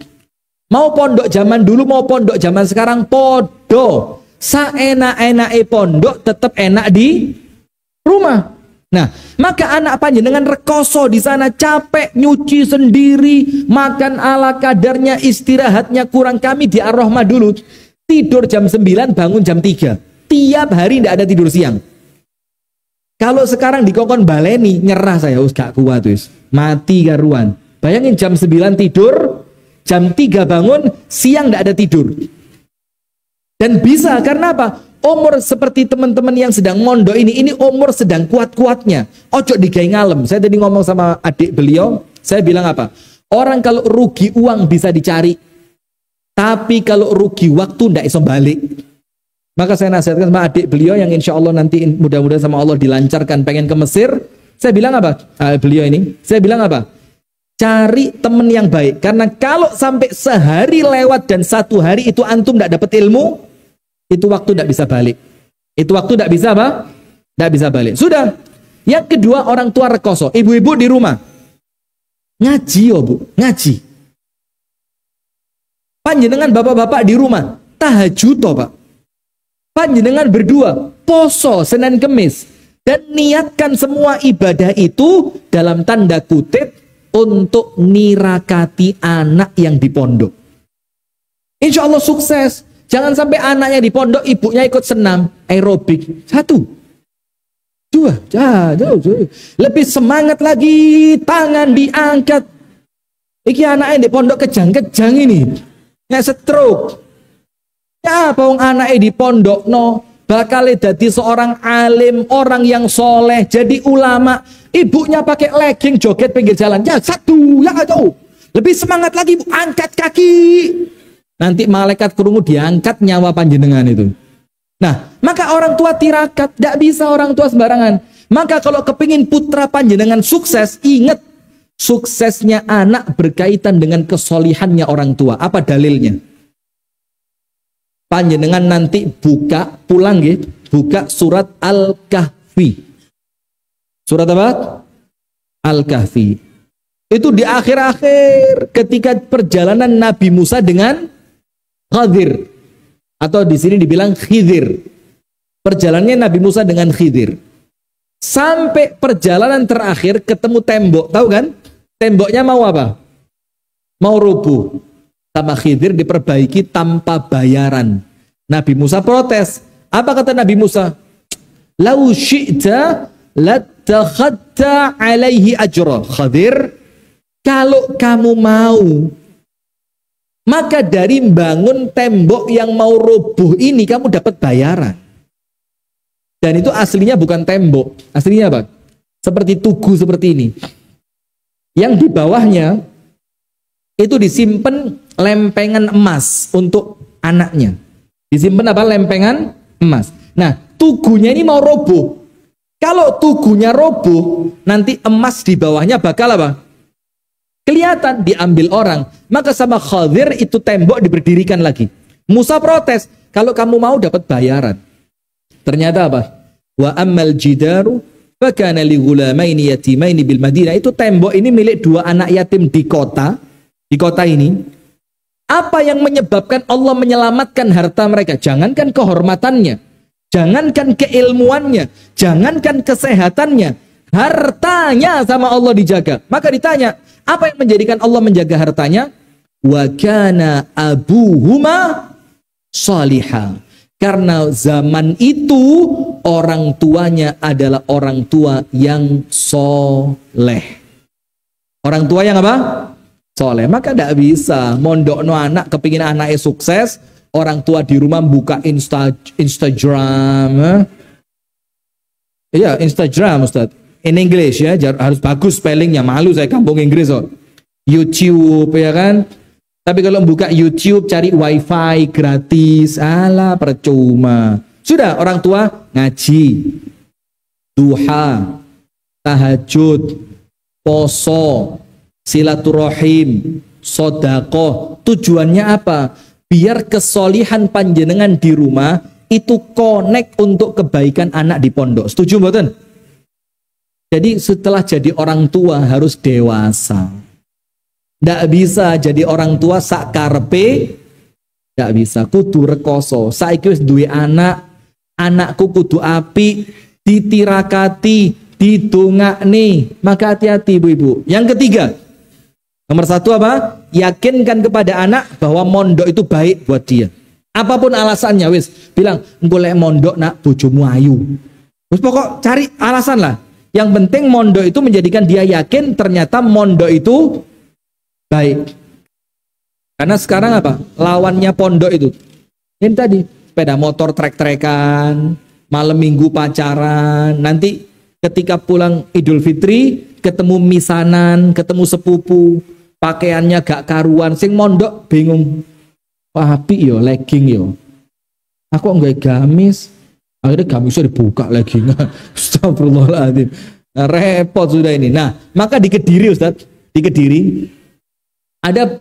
B: Mau pondok zaman dulu, mau pondok zaman sekarang, podo. Saenak-enake pondok tetap enak di rumah. Nah, maka anak panjenengan rekoso di sana, capek, nyuci sendiri, makan ala kadarnya, istirahatnya kurang. Kami di Ar-Rahmah dulu, tidur jam 9, bangun jam 3. Tiap hari tidak ada tidur siang. Kalau sekarang dikongkon baleni, nyerah saya, gak kuat wis. Mati karuan. Bayangin jam 9 tidur, jam 3 bangun, siang tidak ada tidur. Dan bisa karena apa? Umur seperti teman-teman yang sedang mondok ini umur sedang kuat-kuatnya. Ojo digawe ngalem. Saya tadi ngomong sama adik beliau, saya bilang apa? Orang kalau rugi uang bisa dicari, tapi kalau rugi waktu tidak iso balik. Maka saya nasihatkan sama adik beliau yang insya Allah nanti mudah-mudahan sama Allah dilancarkan pengen ke Mesir. Saya bilang apa? Beliau ini, saya bilang apa? Cari teman yang baik, karena kalau sampai sehari lewat dan 1 hari itu antum tidak dapat ilmu, itu waktu tidak bisa balik. Itu waktu tidak bisa apa? Tidak bisa balik. Sudah. Yang kedua, orang tua rekoso. Ibu-ibu di rumah ngaji, oh Bu, ngaji. Panjenengan bapak-bapak di rumah tahajud, toh Pak. Panjenengan berdua poso Senin Kemis dan niatkan semua ibadah itu dalam tanda kutip untuk nirakati anak yang di pondok. Insya Allah sukses. Jangan sampai anaknya di pondok, ibunya ikut senam aerobik. 1, 2, lebih semangat lagi, tangan diangkat. Iki anaknya di pondok kejang-kejang ini, nggak stroke. Ya, bawang anaknya di pondok bakal jadi seorang alim, orang yang soleh, jadi ulama. Ibunya pakai legging joget pinggir jalan. Ya 1, ya jauh. Lebih semangat lagi, Bu. Angkat kaki. Nanti malaikat kerungu diangkat nyawa panjenengan itu. Nah, maka orang tua tirakat. Tidak bisa orang tua sembarangan. Maka kalau kepingin putra panjenengan sukses, ingat suksesnya anak berkaitan dengan kesolihannya orang tua. Apa dalilnya? Panjenengan nanti buka, pulang ya, buka surat Al-Kahfi. Surat apa? Al-Kahfi. Itu di akhir-akhir ketika perjalanan Nabi Musa dengan Khadir, atau di sini dibilang Khidir. Perjalanannya Nabi Musa dengan Khidir. Sampai perjalanan terakhir ketemu tembok, tahu kan? Temboknya mau apa? Mau rubuh. Sama Khidir diperbaiki tanpa bayaran. Nabi Musa protes. Apa kata Nabi Musa? Lau syi'ta latakhadta alaihi ajra. Khadir, kalau kamu mau, maka dari bangun tembok yang mau roboh ini kamu dapat bayaran. Dan itu aslinya bukan tembok, aslinya apa? Seperti tugu seperti ini. Yang di bawahnya itu disimpan lempengan emas untuk anaknya. Disimpan apa? Lempengan emas. Nah, tugunya ini mau roboh. Kalau tugunya roboh, nanti emas di bawahnya bakal apa? Kelihatan, diambil orang. Maka sama Khadir itu tembok diberdirikan lagi. Musa protes, kalau kamu mau dapat bayaran. Ternyata apa? Wa ammal jidaru fakana li ghulamaini yatimaini bil Madinah. Itu tembok ini milik dua anak yatim di kota ini. Apa yang menyebabkan Allah menyelamatkan harta mereka? Jangankan kehormatannya, jangankan keilmuannya, jangankan kesehatannya, hartanya sama Allah dijaga. Maka ditanya, apa yang menjadikan Allah menjaga hartanya? Wa kana abuhuma salihah. Karena zaman itu orang tuanya adalah orang tua yang soleh. Orang tua yang apa? Soleh. Maka tidak bisa mondok no anak kepingin anaknya sukses, orang tua di rumah buka Instagram. Iya, Instagram Ustaz. In English ya, harus bagus spellingnya. Malu saya kampung Inggris oh. YouTube ya kan. Tapi kalau buka YouTube cari wifi gratis, alah percuma. Sudah orang tua ngaji, duha, tahajud, poso, silaturahim, sodakoh. Tujuannya apa? Biar kesolihan panjenengan di rumah itu connect untuk kebaikan anak di pondok. Setuju mboten? Jadi setelah jadi orang tua harus dewasa. Tidak bisa jadi orang tua sak karepe, tidak bisa. Kudu rekoso. Saiki wis duwe anak, anakku kudu api, ditirakati, didongakne. Maka hati-hati ibu-ibu. Yang ketiga, nomor satu apa? Yakinkan kepada anak bahwa mondok itu baik buat dia. Apapun alasannya wis, bilang golek mondok nak bojomu ayu. Wis pokok cari alasan lah. Yang penting mondok itu menjadikan dia yakin ternyata mondok itu baik. Karena sekarang apa? Lawannya pondok itu. Ini tadi, sepeda motor trek-trekan, malam minggu pacaran, nanti ketika pulang Idul Fitri, ketemu misanan, ketemu sepupu, pakaiannya gak karuan, sing mondok bingung. Wah, api yo, legging yo. Aku enggak gamis. Akhirnya gamisnya dibuka leggingnya. Astagfirullahaladzim. Nah, repot sudah ini. Nah, maka di Kediri Ustaz, di Kediri ada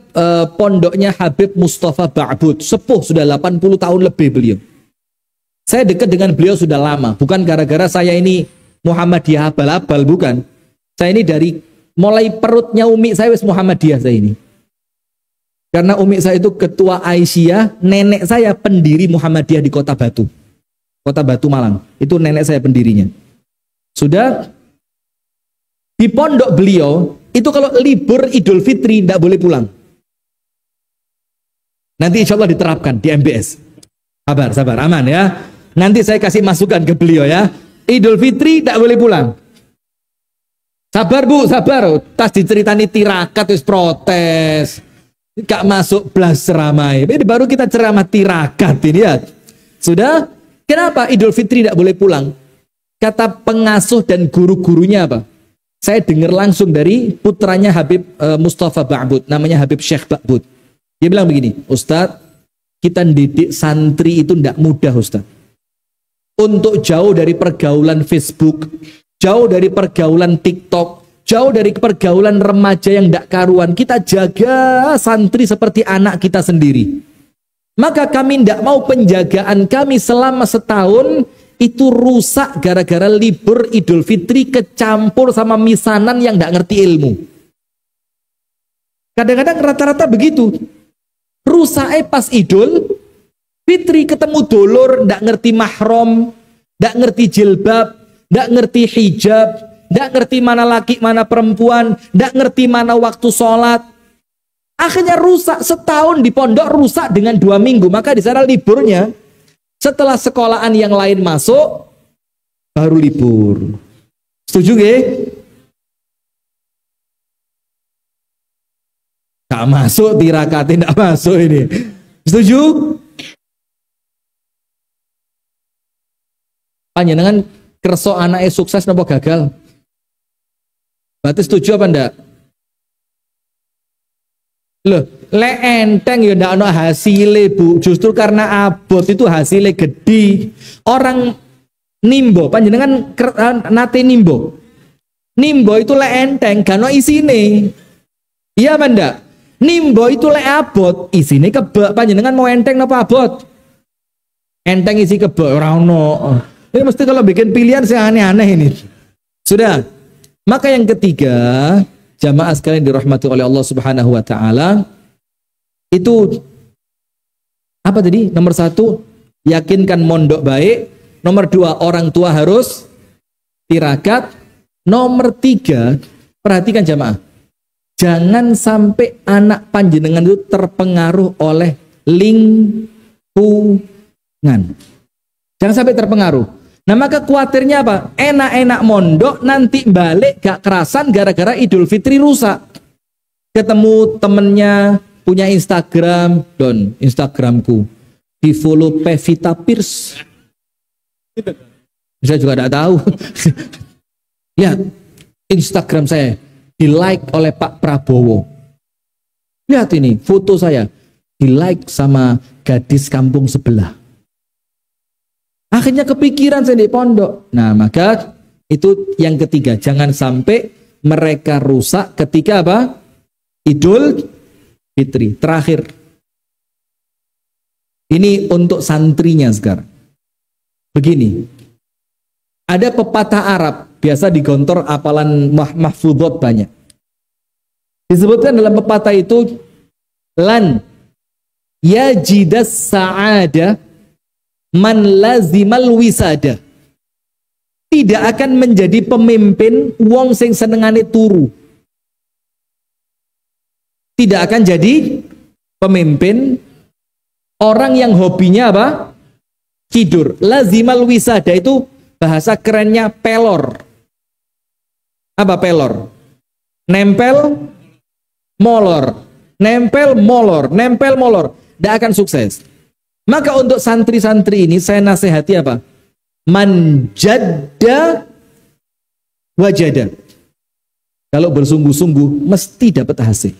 B: pondoknya Habib Mustafa Ba'bud, sepuh sudah 80 tahun lebih beliau. Saya dekat dengan beliau sudah lama, bukan gara-gara saya ini Muhammadiyah abal-abal, bukan. Saya ini dari mulai perutnya umi saya wis Muhammadiyah saya ini. Karena umi saya itu ketua Aisyah, nenek saya pendiri Muhammadiyah di Kota Batu. Kota Batu Malang, itu nenek saya pendirinya. Sudah di pondok beliau itu kalau libur Idul Fitri tidak boleh pulang. Nanti insya Allah diterapkan di MBS. Sabar, aman ya. Nanti saya kasih masukan ke beliau ya. Idul Fitri tidak boleh pulang. Sabar bu, sabar. Tas diceritani tirakat terus protes. Gak masuk belas ceramah. Ini baru kita ceramah tirakat ini ya. Sudah. Kenapa Idul Fitri tidak boleh pulang? Kata pengasuh dan guru-gurunya apa? Saya dengar langsung dari putranya Habib Mustafa Ba'bud, namanya Habib Syekh Ba'bud. Dia bilang begini, Ustadz, kita didik santri itu tidak mudah Ustadz. Untuk jauh dari pergaulan Facebook, jauh dari pergaulan TikTok, jauh dari pergaulan remaja yang tidak karuan, kita jaga santri seperti anak kita sendiri. Maka kami tidak mau penjagaan kami selama setahun itu rusak gara-gara libur Idul Fitri kecampur sama misanan yang tidak ngerti ilmu. Kadang-kadang rata-rata begitu. Rusake pas Idul Fitri ketemu dulur, ndak ngerti mahram, ndak ngerti jilbab, ndak ngerti hijab, ndak ngerti mana laki, mana perempuan, ndak ngerti mana waktu sholat. Akhirnya rusak, setahun di pondok rusak dengan 2 minggu. Maka di sana liburnya setelah sekolahan yang lain masuk baru libur. Setuju nggih? Gak masuk dirakatin, gak masuk ini. Setuju? Panjenengan kerso anaknya sukses napa gagal? Berarti setuju apa ndak? Loh, le enteng ya ndak ono hasile, Bu. Justru karena abot itu hasilnya gede. Orang nimbo, panjenengan nate nimbo. Nimbo itu le enteng, gak ono isine. Iya apa ndak? Nimbo itu le abot, isine kebek. Panjenengan mau enteng napa abot? Enteng isi kebek ora ono. Ini mesti kalau bikin pilihan saya aneh-aneh ini. Sudah. Maka yang ketiga, jamaah sekalian dirahmati oleh Allah Subhanahu wa taala, itu apa tadi? Nomor 1, yakinkan mondok baik. Nomor 2, orang tua harus tirakat. Nomor 3, perhatikan jamaah. Jangan sampai anak panjenengan itu terpengaruh oleh lingkungan. Jangan sampai terpengaruh. Nah maka khawatirnya apa? Enak-enak mondok nanti balik gak kerasan gara-gara Idul Fitri rusak. Ketemu temennya punya Instagram, Don, Instagramku di follow Pevita Pierce. Saya juga tidak tahu. Lihat Instagram saya di like oleh Pak Prabowo. Lihat ini foto saya di like sama gadis kampung sebelah. Akhirnya kepikiran saya di pondok. Nah maka itu yang ketiga, jangan sampai mereka rusak ketika apa? Idul Fitri. Terakhir, ini untuk santrinya sekarang. Begini, ada pepatah Arab biasa digontor apalan mahfudhot banyak. Disebutkan dalam pepatah itu, lan yajidas sa'ada man lazimal wisada. Tidak akan menjadi pemimpin wong sing senengane turu. Tidak akan jadi pemimpin orang yang hobinya apa? Tidur. Lazimal wisada itu bahasa kerennya pelor. Apa pelor? Nempel molor. Nempel molor, nempel molor. Tidak akan sukses. Maka untuk santri-santri ini saya nasihati apa? Manjadda wajada. Kalau bersungguh-sungguh mesti dapat hasil.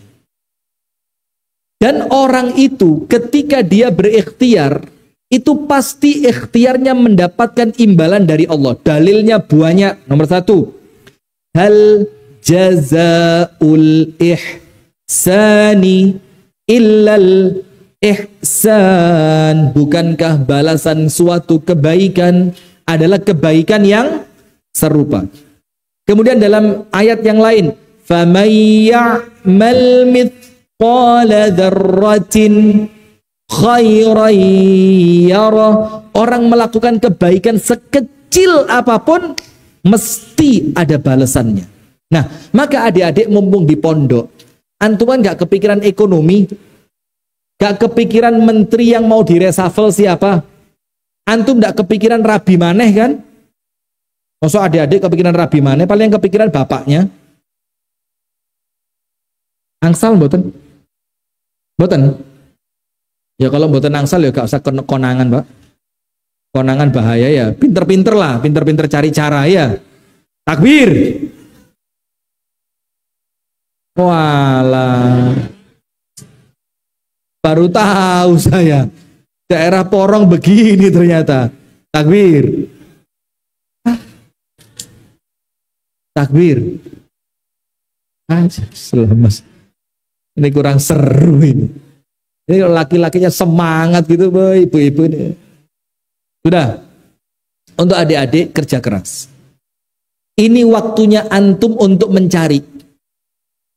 B: Dan orang itu ketika dia berikhtiar, itu pasti ikhtiarnya mendapatkan imbalan dari Allah. Dalilnya banyak. Nomor 1, hal jazaul ihsani illal ihsan. Bukankah balasan suatu kebaikan adalah kebaikan yang serupa? Kemudian dalam ayat yang lain, faman ya'mal mithqala dzarratin khairan yarah. Orang melakukan kebaikan sekecil apapun mesti ada balasannya. Nah, maka adik-adik mumpung di pondok, antum kan gak kepikiran ekonomi, gak kepikiran menteri yang mau diresafel siapa? Antum gak kepikiran rabi maneh kan? Maksud adik-adik kepikiran rabi maneh, paling yang kepikiran bapaknya. Angsal mboten? Mboten? Ya kalau mboten angsal ya gak usah konangan, Pak. Konangan bahaya ya. Pinter-pinter lah, pinter-pinter cari cara ya. Takbir. Walah. Baru tahu saya. Daerah Porong begini ternyata. Takbir. Takbir. Selamat. Ini kurang seru ini. Ini kalau laki-lakinya semangat gitu, ibu-ibu ini. Sudah. Untuk adik-adik kerja keras. Ini waktunya antum untuk mencari.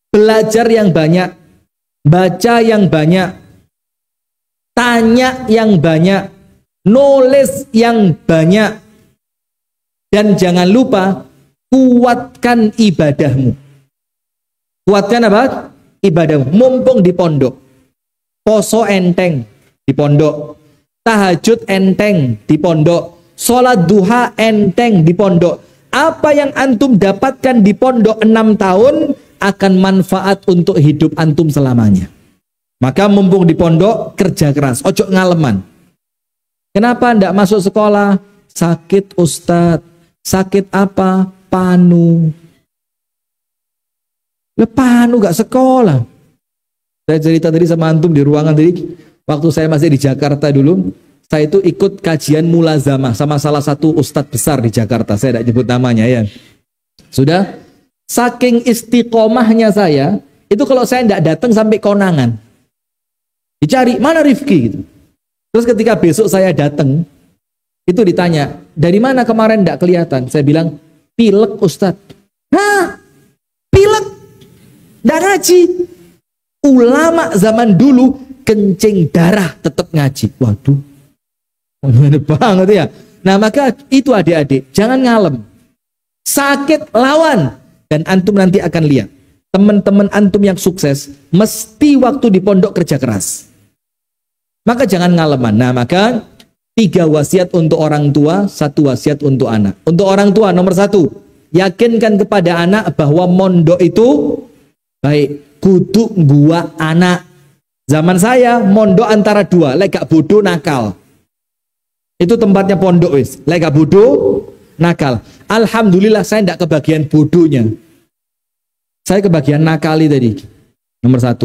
B: Belajar yang banyak. baca yang banyak, tanya yang banyak, nulis yang banyak, dan jangan lupa kuatkan ibadahmu. Kuatkan apa? Ibadahmu. Mumpung di pondok, poso enteng di pondok, tahajud enteng di pondok, sholat duha enteng di pondok. Apa yang antum dapatkan di pondok 6 tahun akan manfaat untuk hidup antum selamanya. Maka mumpung di pondok, kerja keras, ojo ngaleman. Kenapa ndak masuk sekolah? Sakit Ustadz. Sakit apa? Panu. Panu gak sekolah. Saya cerita tadi sama antum di ruangan tadi, waktu saya masih di Jakarta dulu, saya itu ikut kajian mulazamah sama salah satu ustadz besar di Jakarta. Saya tidak nyebut namanya ya. Sudah, saking istiqomahnya saya, itu kalau saya tidak datang sampai konangan, dicari mana Rifki gitu. Terus ketika besok saya datang, itu ditanya, dari mana kemarin tidak kelihatan? Saya bilang, pilek Ustadz. Hah? Pilek? Tidak ngaji. Ulama zaman dulu kencing darah tetap ngaji. Waduh, bener banget ya. Nah maka itu adik-adik, jangan ngalem. Sakit lawan. Dan antum nanti akan lihat, teman-teman antum yang sukses mesti waktu di pondok kerja keras. Maka jangan ngaleman. Nah maka 3 wasiat untuk orang tua, 1 wasiat untuk anak. Untuk orang tua, nomor 1, yakinkan kepada anak bahwa mondok itu baik, kudu gua anak. Zaman saya mondok antara 2, lek gak bodoh nakal. Itu tempatnya pondok wis. Lek gak bodoh nakal. Alhamdulillah saya ndak kebagian bodohnya. Saya kebagian nakali tadi. Nomor 1.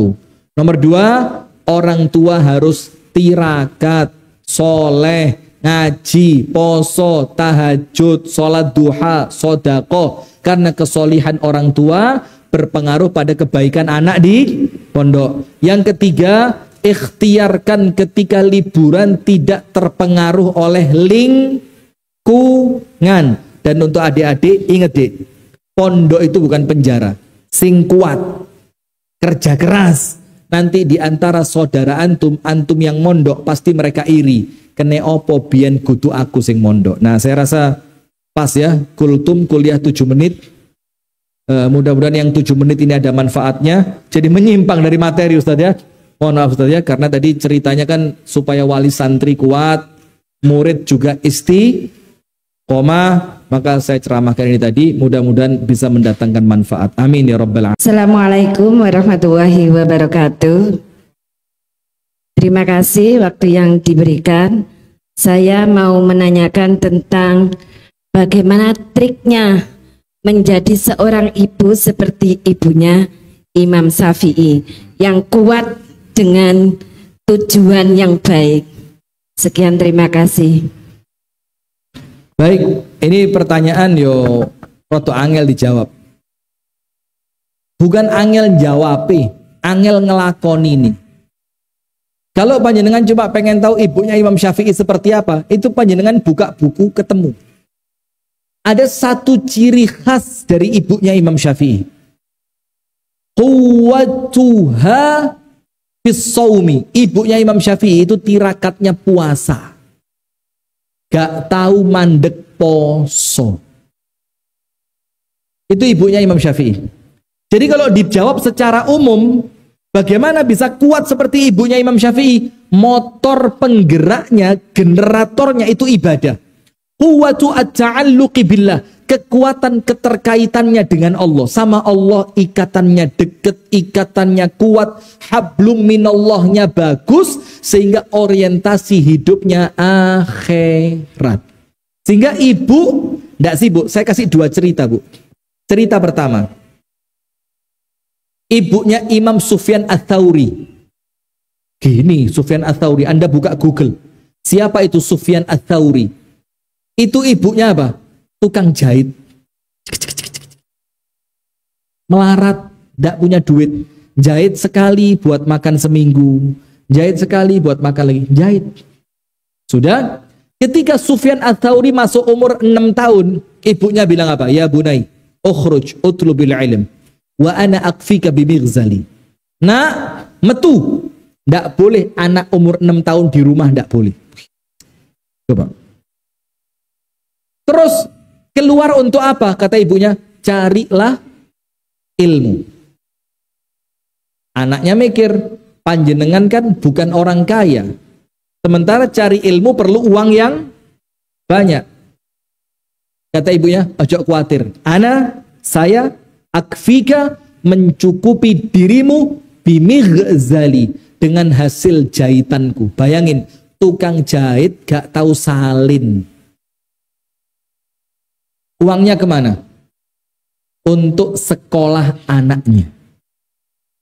B: Nomor 2, orang tua harus tirakat, soleh, ngaji, poso, tahajud, sholat duha, sodako. Karena kesolihan orang tua berpengaruh pada kebaikan anak di pondok. Yang ketiga, ikhtiarkan ketika liburan tidak terpengaruh oleh lingkungan. Dan untuk adik-adik, ingat dek, pondok itu bukan penjara. Sing kuat, kerja keras. Nanti di antara saudara antum yang mondok pasti mereka iri. Kene opo biyen kudu aku sing mondok. Nah saya rasa pas ya, kultum kuliah 7 menit. Mudah-mudahan yang 7 menit ini ada manfaatnya. Jadi menyimpang dari materi Ustaz ya. Mohon maaf Ustaz ya, karena tadi ceritanya kan supaya wali santri kuat, murid juga istiqomah. Maka saya ceramahkan ini tadi, mudah-mudahan bisa mendatangkan manfaat. Amin ya rabbal alamin.
C: Assalamualaikum warahmatullahi wabarakatuh. Terima kasih waktu yang diberikan. Saya mau menanyakan tentang bagaimana triknya menjadi seorang ibu seperti ibunya Imam Syafi'i yang kuat dengan tujuan yang baik. Sekian, terima kasih.
B: Baik, ini pertanyaan yo roto angel dijawab. Bukan angel jawab, angel ngelakoni ini. Kalau panjenengan cuma pengen tahu ibunya Imam Syafi'i seperti apa, itu panjenengan buka buku ketemu. Ada 1 ciri khas dari ibunya Imam Syafi'i. Quwwatuha bis-shaumi. Ibunya Imam Syafi'i itu tirakatnya puasa. Gak tahu mandek poso. Itu ibunya Imam Syafi'i. Jadi kalau dijawab secara umum, bagaimana bisa kuat seperti ibunya Imam Syafi'i? Motor penggeraknya, generatornya itu ibadah. Quwwatu at-ta'alluqi billah, kekuatan keterkaitannya dengan Allah. Sama Allah ikatannya deket, ikatannya kuat, hablum minallahnya bagus, sehingga orientasi hidupnya akhirat. Sehingga ibu tidak sibuk. Saya kasih 2 cerita Bu. Cerita pertama, ibunya Imam Sufyan Ats-Tsauri. Gini Sufyan Ats-Tsauri, Anda buka Google, siapa itu Sufyan Ats-Tsauri? Itu ibunya apa? Tukang jahit. Melarat, tidak punya duit. Jahit sekali buat makan seminggu, jahit sekali buat makan lagi, jahit. Sudah, ketika Sufyan Ats-Tsauri masuk umur 6 tahun, ibunya bilang apa? Ya bunai, ukhruj utlubil ilm wa ana akfika bimighzali. Nah, metu. Ndak boleh anak umur 6 tahun di rumah, ndak boleh. Coba. Terus keluar untuk apa? Kata ibunya, carilah ilmu. Anaknya mikir, panjenengan kan bukan orang kaya. Sementara cari ilmu perlu uang yang banyak. Kata ibunya, ojo khawatir. Saya akfika, mencukupi dirimu bimighzali, dengan hasil jahitanku. Bayangin, tukang jahit gak tahu salin. Uangnya kemana? Untuk sekolah anaknya.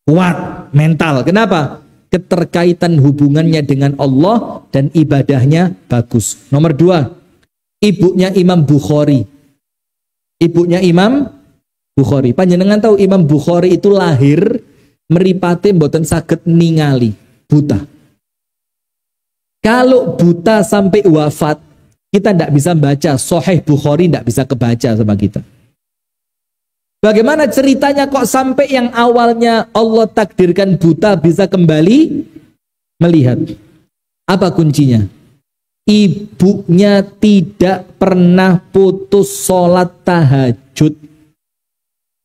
B: Kuat mental. Kenapa? Keterkaitan hubungannya dengan Allah dan ibadahnya bagus. Nomor 2, ibunya Imam Bukhari. Ibunya Imam Bukhari. Panjenengan tahu Imam Bukhari itu lahir meripate mboten saged ningali, buta. Kalau buta sampai wafat, kita tidak bisa baca Sahih Bukhari, tidak bisa kebaca sama kita. Bagaimana ceritanya kok sampai yang awalnya Allah takdirkan buta bisa kembali melihat? Apa kuncinya? Ibunya tidak pernah putus sholat tahajud.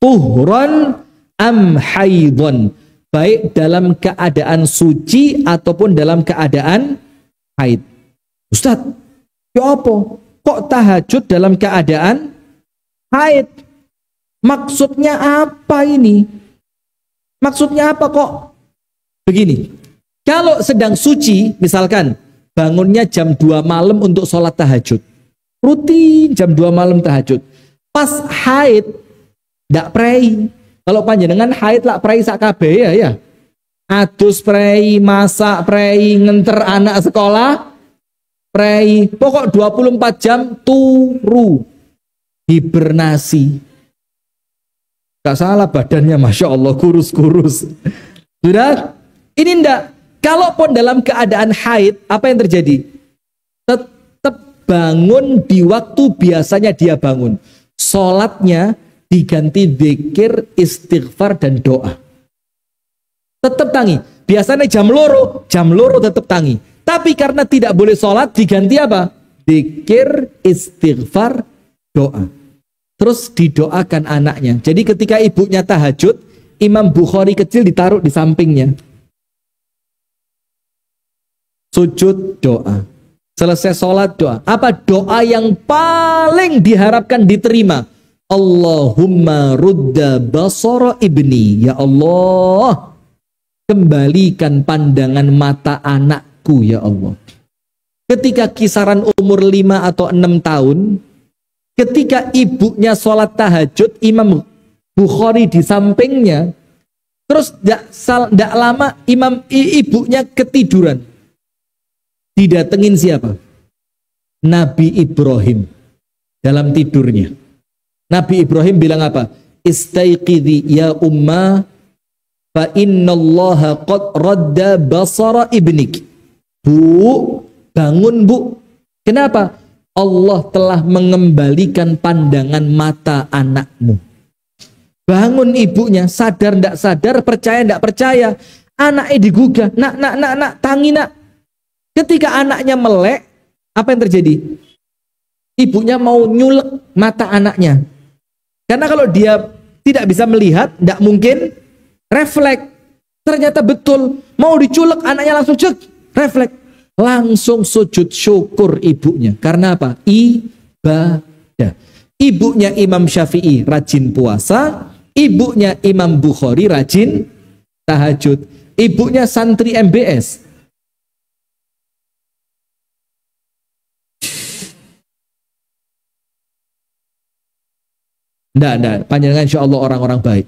B: Tuhron am haidon, baik dalam keadaan suci ataupun dalam keadaan haid. Ustadz, ya apa? Kok tahajud dalam keadaan haid? Maksudnya apa ini? Maksudnya apa kok? Begini, kalau sedang suci, misalkan bangunnya jam 2 malam untuk sholat tahajud. Rutin jam 2 malam tahajud. Pas haid, ndak prei. Kalau panjenengan haid lah prei sak kabeh ya. Adus prei, masak prei, ngenter anak sekolah prei. Pokok 24 jam turu. Hibernasi. Gak salah badannya, Masya Allah, kurus-kurus. Sudah? Ini ndak. Kalaupun dalam keadaan haid, apa yang terjadi? Tetap bangun di waktu biasanya dia bangun. Sholatnya diganti zikir, istighfar, dan doa. Tetap tangi. Biasanya jam loro tetap tangi. Tapi karena tidak boleh sholat, diganti apa? Zikir, istighfar, doa. Terus didoakan anaknya. Jadi ketika ibunya tahajud, Imam Bukhari kecil ditaruh di sampingnya. Sujud, doa. Selesai sholat, doa. Apa doa yang paling diharapkan diterima? Allahumma rudda basara ibni. Ya Allah, kembalikan pandangan mata anakku, ya Allah. Ketika kisaran umur 5 atau 6 tahun, ketika ibunya sholat tahajud, Imam Bukhari di sampingnya, terus tidak lama ibunya ketiduran. Didatengin siapa? Nabi Ibrahim dalam tidurnya. Nabi Ibrahim bilang apa? Istaiqidhi ya umma fa innallaha qad radda basara ibnik. Bu, bangun bu. Kenapa? Allah telah mengembalikan pandangan mata anakmu. Bangun ibunya, sadar ndak sadar, percaya ndak percaya. Anaknya digugah, nak, tangi nak. Ketika anaknya melek, apa yang terjadi? Ibunya mau nyulek mata anaknya. Karena kalau dia tidak bisa melihat, ndak mungkin refleks. Ternyata betul, mau diculek anaknya langsung cek, refleks. Langsung sujud syukur ibunya. Karena apa? Ibadah. Ibunya Imam Syafi'i rajin puasa, ibunya Imam Bukhari rajin tahajud, ibunya santri MBS. Nggak, panjenengan insya Allah orang-orang baik.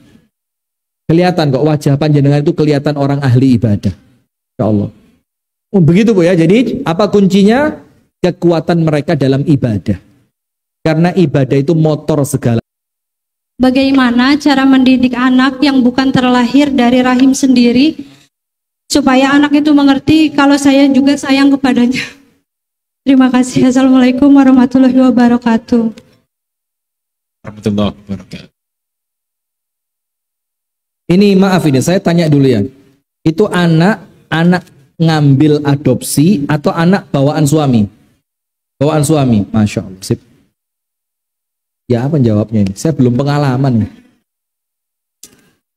B: Kelihatan kok wajah panjenengan itu kelihatan orang ahli ibadah. Insya Allah. Begitu Bu ya. Jadi apa kuncinya? Kekuatan mereka dalam ibadah. Karena ibadah itu motor segala.
D: Bagaimana cara mendidik anak yang bukan terlahir dari rahim sendiri supaya anak itu mengerti kalau saya juga sayang kepadanya. Terima kasih. Assalamualaikum warahmatullahi wabarakatuh.
A: Warahmatullahi wabarakatuh.
B: Ini maaf ini saya tanya dulu ya. Itu anak ngambil adopsi atau anak bawaan suami? Bawaan suami, Masya Allah. Sip. Ya apa jawabnya ini? Saya belum pengalaman nih.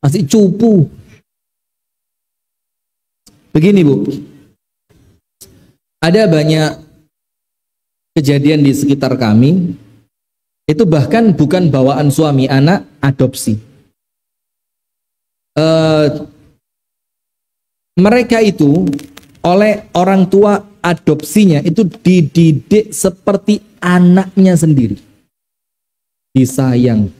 B: Masih cupu. Begini Bu, ada banyak kejadian di sekitar kami, itu bahkan bukan bawaan suami, anak adopsi. Mereka itu oleh orang tua adopsinya itu dididik seperti anaknya sendiri, disayang,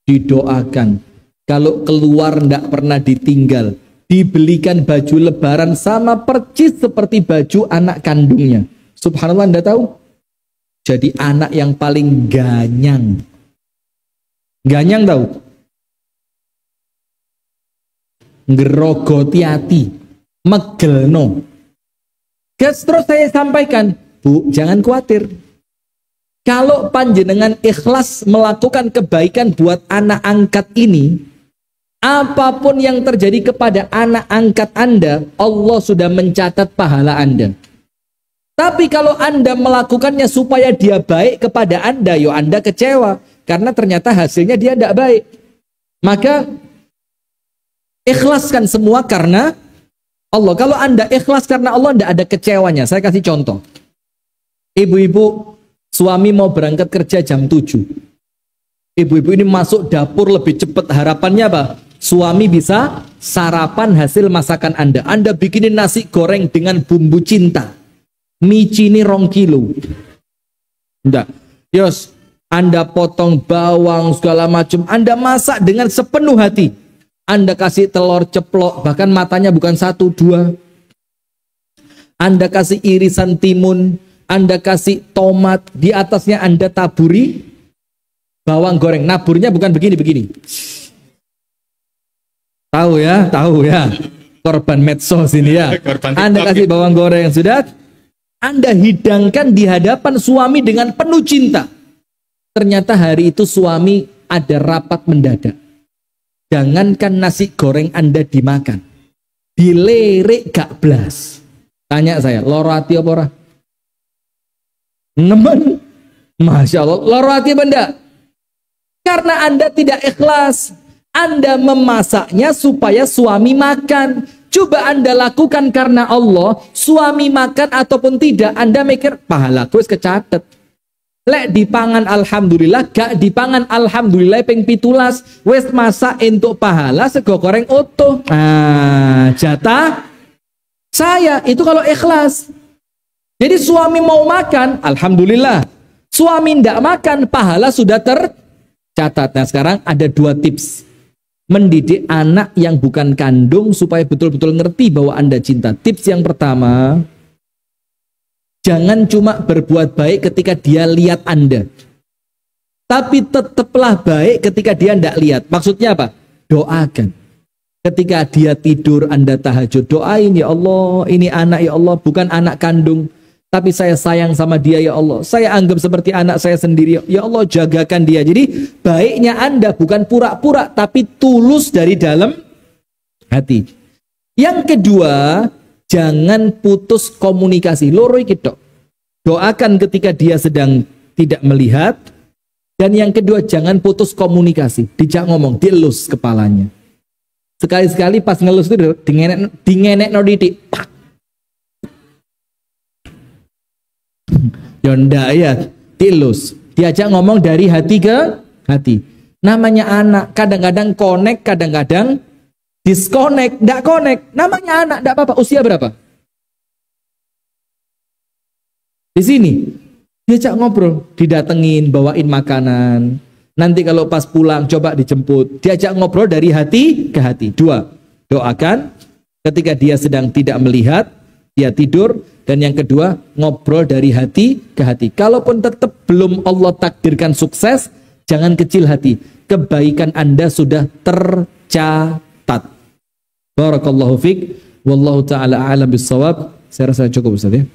B: didoakan, kalau keluar tidak pernah ditinggal, dibelikan baju lebaran sama percis seperti baju anak kandungnya. Subhanallah, Anda tahu? Jadi anak yang paling ganyang. Ganyang tahu? Ngerogoti hati, megelno. Terus saya sampaikan, Bu, jangan khawatir. Kalau panjenengan ikhlas melakukan kebaikan buat anak angkat ini, apapun yang terjadi kepada anak angkat Anda, Allah sudah mencatat pahala Anda. Tapi kalau Anda melakukannya supaya dia baik kepada Anda, yo Anda kecewa karena ternyata hasilnya dia tidak baik. Maka ikhlaskan semua karena Allah. Kalau Anda ikhlas karena Allah, tidak ada kecewanya. Saya kasih contoh. Ibu-ibu, suami mau berangkat kerja jam 7. Ibu-ibu ini masuk dapur lebih cepat. Harapannya apa? Suami bisa sarapan hasil masakan Anda. Anda bikinin nasi goreng dengan bumbu cinta. Micini 2 kilo. Enggak. Yos, Anda potong bawang segala macam. Anda masak dengan sepenuh hati. Anda kasih telur ceplok, bahkan matanya bukan 1, 2. Anda kasih irisan timun, Anda kasih tomat, di atasnya Anda taburi bawang goreng. Naburnya bukan begini-begini. Tahu ya, tahu ya. Korban medsos ini ya. Anda kasih bawang goreng, sudah. Anda hidangkan di hadapan suami dengan penuh cinta. Ternyata hari itu suami ada rapat mendadak. Jangankan nasi goreng Anda dimakan, dilirik gak blas. Tanya saya, loro hati apa ora? Nemen, Masya Allah, loro hati apa enggak? Karena Anda tidak ikhlas. Anda memasaknya supaya suami makan. Coba Anda lakukan karena Allah, suami makan ataupun tidak, Anda mikir pahala wis kecatet. Lek dipangan alhamdulillah, gak dipangan alhamdulillah ping 17, wis masak entuk pahala sego goreng utuh. Jatah saya itu kalau ikhlas. Jadi suami mau makan, alhamdulillah. Suami ndak makan, pahala sudah tercatat. Nah sekarang ada 2 tips. Mendidik anak yang bukan kandung supaya betul-betul ngerti bahwa Anda cinta. Tips yang pertama, jangan cuma berbuat baik ketika dia lihat Anda, tapi tetaplah baik ketika dia tidak lihat. Maksudnya apa? Doakan. Ketika dia tidur, Anda tahajud, doain, ya Allah, ini anak ya Allah, bukan anak kandung, tapi saya sayang sama dia ya Allah. Saya anggap seperti anak saya sendiri. Ya Allah, jagakan dia. Jadi baiknya Anda bukan pura-pura, tapi tulus dari dalam hati. Yang kedua, jangan putus komunikasi. Loro iki tok. Doakan ketika dia sedang tidak melihat. Dan yang kedua, jangan putus komunikasi. Dijak ngomong, dielus kepalanya. Sekali-sekali pas ngelus itu dingenek no didik. Yonda ya, dielus. Diajak ngomong dari hati ke hati. Namanya anak, kadang-kadang connect, kadang-kadang disconnect, ndak connect. Namanya anak, ndak apa-apa. Usia berapa? Di sini diajak ngobrol, didatengin, bawain makanan. Nanti kalau pas pulang coba dijemput. Diajak ngobrol dari hati ke hati. 2, doakan ketika dia sedang tidak melihat, dia tidur. Dan yang kedua, ngobrol dari hati ke hati. Kalaupun tetap belum Allah takdirkan sukses, jangan kecil hati. Kebaikan Anda sudah tercatat. Barakallahu fiik. Wallahu ta'ala a'lam bissawab. Saya rasa cukup Ustaz ya.